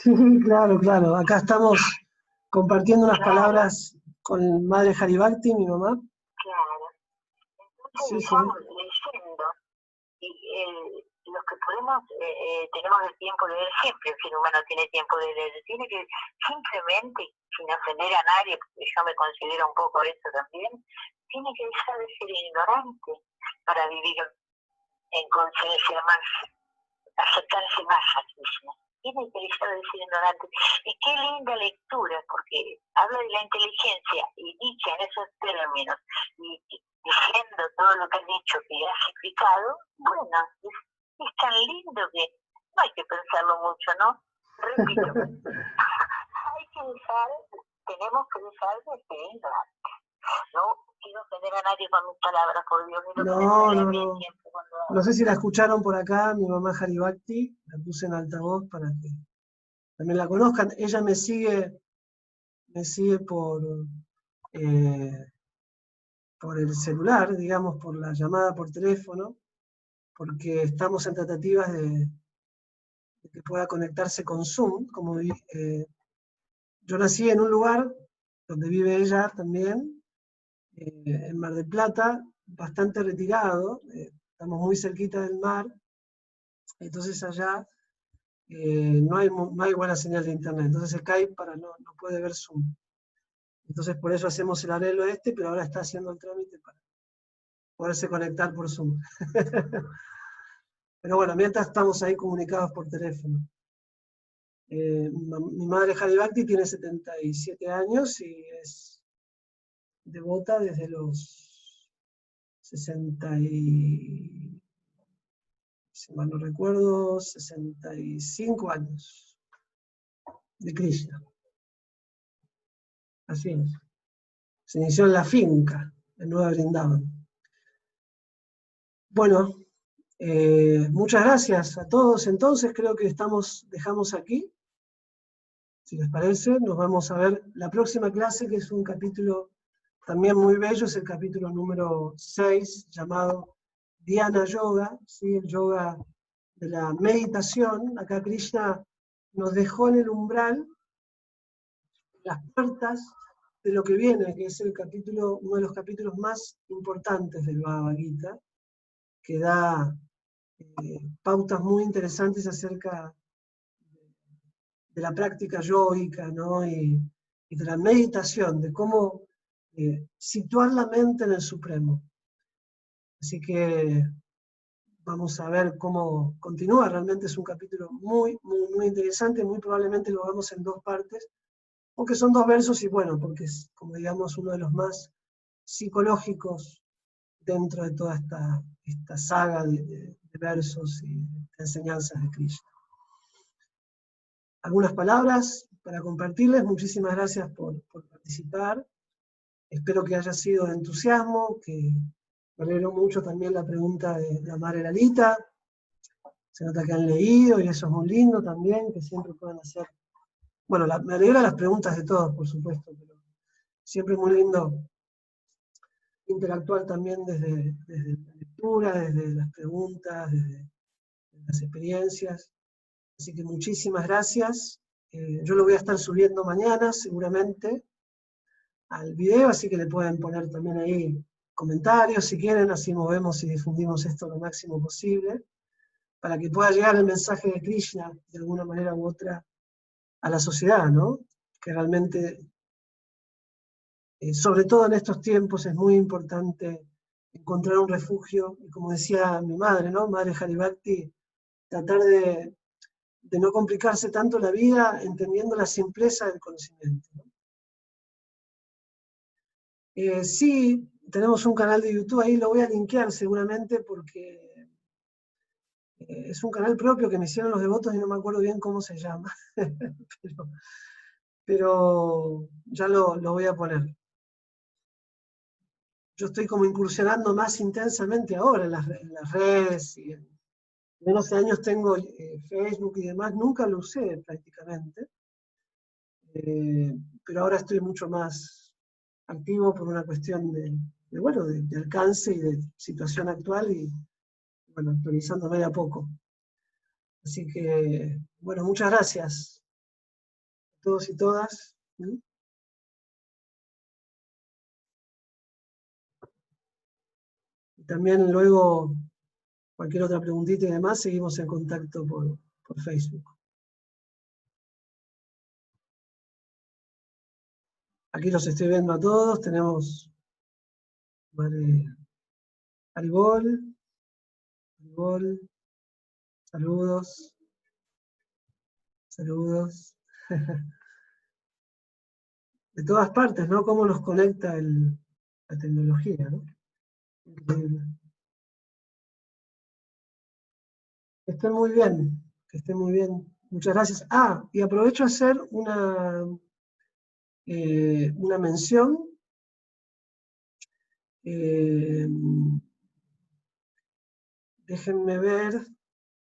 Sí, claro, claro. Acá estamos compartiendo unas palabras con Madre Haribhakti, mi mamá. Claro. Entonces estamos leyendo y los que podemos, tenemos el tiempo de leer, siempre el ser humano tiene tiempo de leer, tiene que simplemente, sin ofender a nadie, porque yo me considero un poco eso también, tiene que dejar de ser ignorante para vivir en conciencia más, aceptarse más a sí mismo. tiene que dejar de ser ignorante. Y qué linda lectura, porque habla de la inteligencia y dicha en esos términos, y diciendo todo lo que has dicho que has explicado, bueno, es tan lindo que no hay que pensarlo mucho, ¿no? Repito, tenemos que dejar de ser ignorantes. No quiero ofender a nadie con mis palabras, por Dios, ni lo que me sale a mí siempre cuando hablo. No sé si la escucharon por acá, mi mamá Haribakti, la puse en altavoz para que también la conozcan. Ella me sigue por el celular, digamos, por la llamada por teléfono, porque estamos en tratativas de que pueda conectarse con Zoom. Yo nací en un lugar donde vive ella también, en Mar del Plata, bastante retirado, estamos muy cerquita del mar, entonces allá no hay buena señal de internet, entonces Skype no puede ver Zoom. Entonces por eso hacemos el arreglo pero ahora está haciendo el trámite para poderse conectar por Zoom. Pero bueno, mientras estamos ahí comunicados por teléfono. Mi madre Haribakti tiene 77 años y es devota desde los 60 y, si mal no recuerdo, 65 años de Krishna. Así es. Se inició en la finca, en Nueva Brindavan. Bueno, muchas gracias a todos. Entonces creo que dejamos aquí. Si les parece, nos vamos a ver la próxima clase, que es un capítulo también muy bello, es el capítulo número 6, llamado Dhyana Yoga, ¿sí? El yoga de la meditación. Acá Krishna nos dejó en el umbral las puertas de lo que viene, que es uno de los capítulos más importantes del Bhagavad Gita, que da pautas muy interesantes acerca de la práctica yógica, ¿no? y de la meditación, de cómo situar la mente en el Supremo. Así que vamos a ver cómo continúa. Realmente es un capítulo muy, muy, muy interesante. Muy probablemente lo hagamos en 2 partes, aunque son 2 versos y bueno, porque es, como digamos, uno de los más psicológicos dentro de toda esta saga de versos y de enseñanzas de Krishna. Algunas palabras para compartirles. Muchísimas gracias por participar. Espero que haya sido de entusiasmo, que me alegró mucho también la pregunta de Amar Lalita. Se nota que han leído y eso es muy lindo también, que siempre puedan hacer. Bueno, me alegra las preguntas de todos, por supuesto, pero siempre es muy lindo interactuar también desde la lectura, desde las preguntas, desde las experiencias. Así que muchísimas gracias. Yo lo voy a estar subiendo mañana, seguramente, al video, así que le pueden poner también ahí comentarios si quieren, así movemos y difundimos esto lo máximo posible, para que pueda llegar el mensaje de Krishna de alguna manera u otra a la sociedad, ¿no? Que realmente, sobre todo en estos tiempos, es muy importante encontrar un refugio, y como decía mi madre, ¿no? Madre Haribakti, tratar de no complicarse tanto la vida entendiendo la simpleza del conocimiento, ¿no? Sí, tenemos un canal de YouTube, ahí lo voy a linkear seguramente porque es un canal propio que me hicieron los devotos y no me acuerdo bien cómo se llama, pero ya lo voy a poner. Yo estoy como incursionando más intensamente ahora en las redes, y en menos de años tengo Facebook y demás, nunca lo usé prácticamente, pero ahora estoy mucho más activo por una cuestión de alcance y de situación actual, y bueno, actualizándome de a poco. Así que, bueno, muchas gracias a todos y todas. Y también luego, cualquier otra preguntita y demás, seguimos en contacto por Facebook. Aquí los estoy viendo a todos, tenemos Haribol, saludos. Saludos. De todas partes, ¿no? Cómo nos conecta la tecnología, ¿no? Increíble. Que estén muy bien, que estén muy bien. Muchas gracias. Ah, y aprovecho a hacer una mención. Déjenme ver.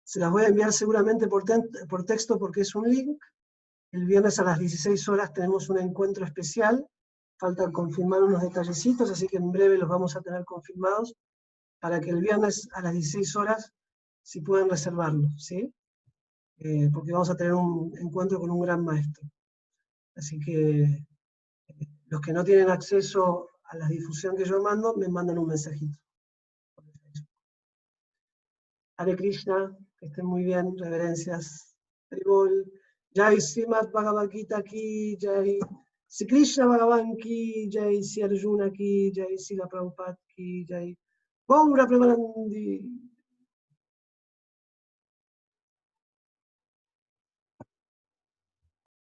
Se las voy a enviar seguramente por texto porque es un link. El viernes a las 16 horas tenemos un encuentro especial. Faltan confirmar unos detallecitos, así que en breve los vamos a tener confirmados para que el viernes a las 16 horas si pueden reservarlo, ¿sí? Porque vamos a tener un encuentro con un gran maestro. Así que los que no tienen acceso a la difusión que yo mando, me mandan un mensajito. Hare Krishna, que estén muy bien, reverencias. Haribol. Jai Srimad Bhagavad Gita ki, Jai Sri Krishna Bhagavan ki, Jai Sri Arjuna ki, Jai Srila Prabhupada ki, Jai Gaura Premanandi.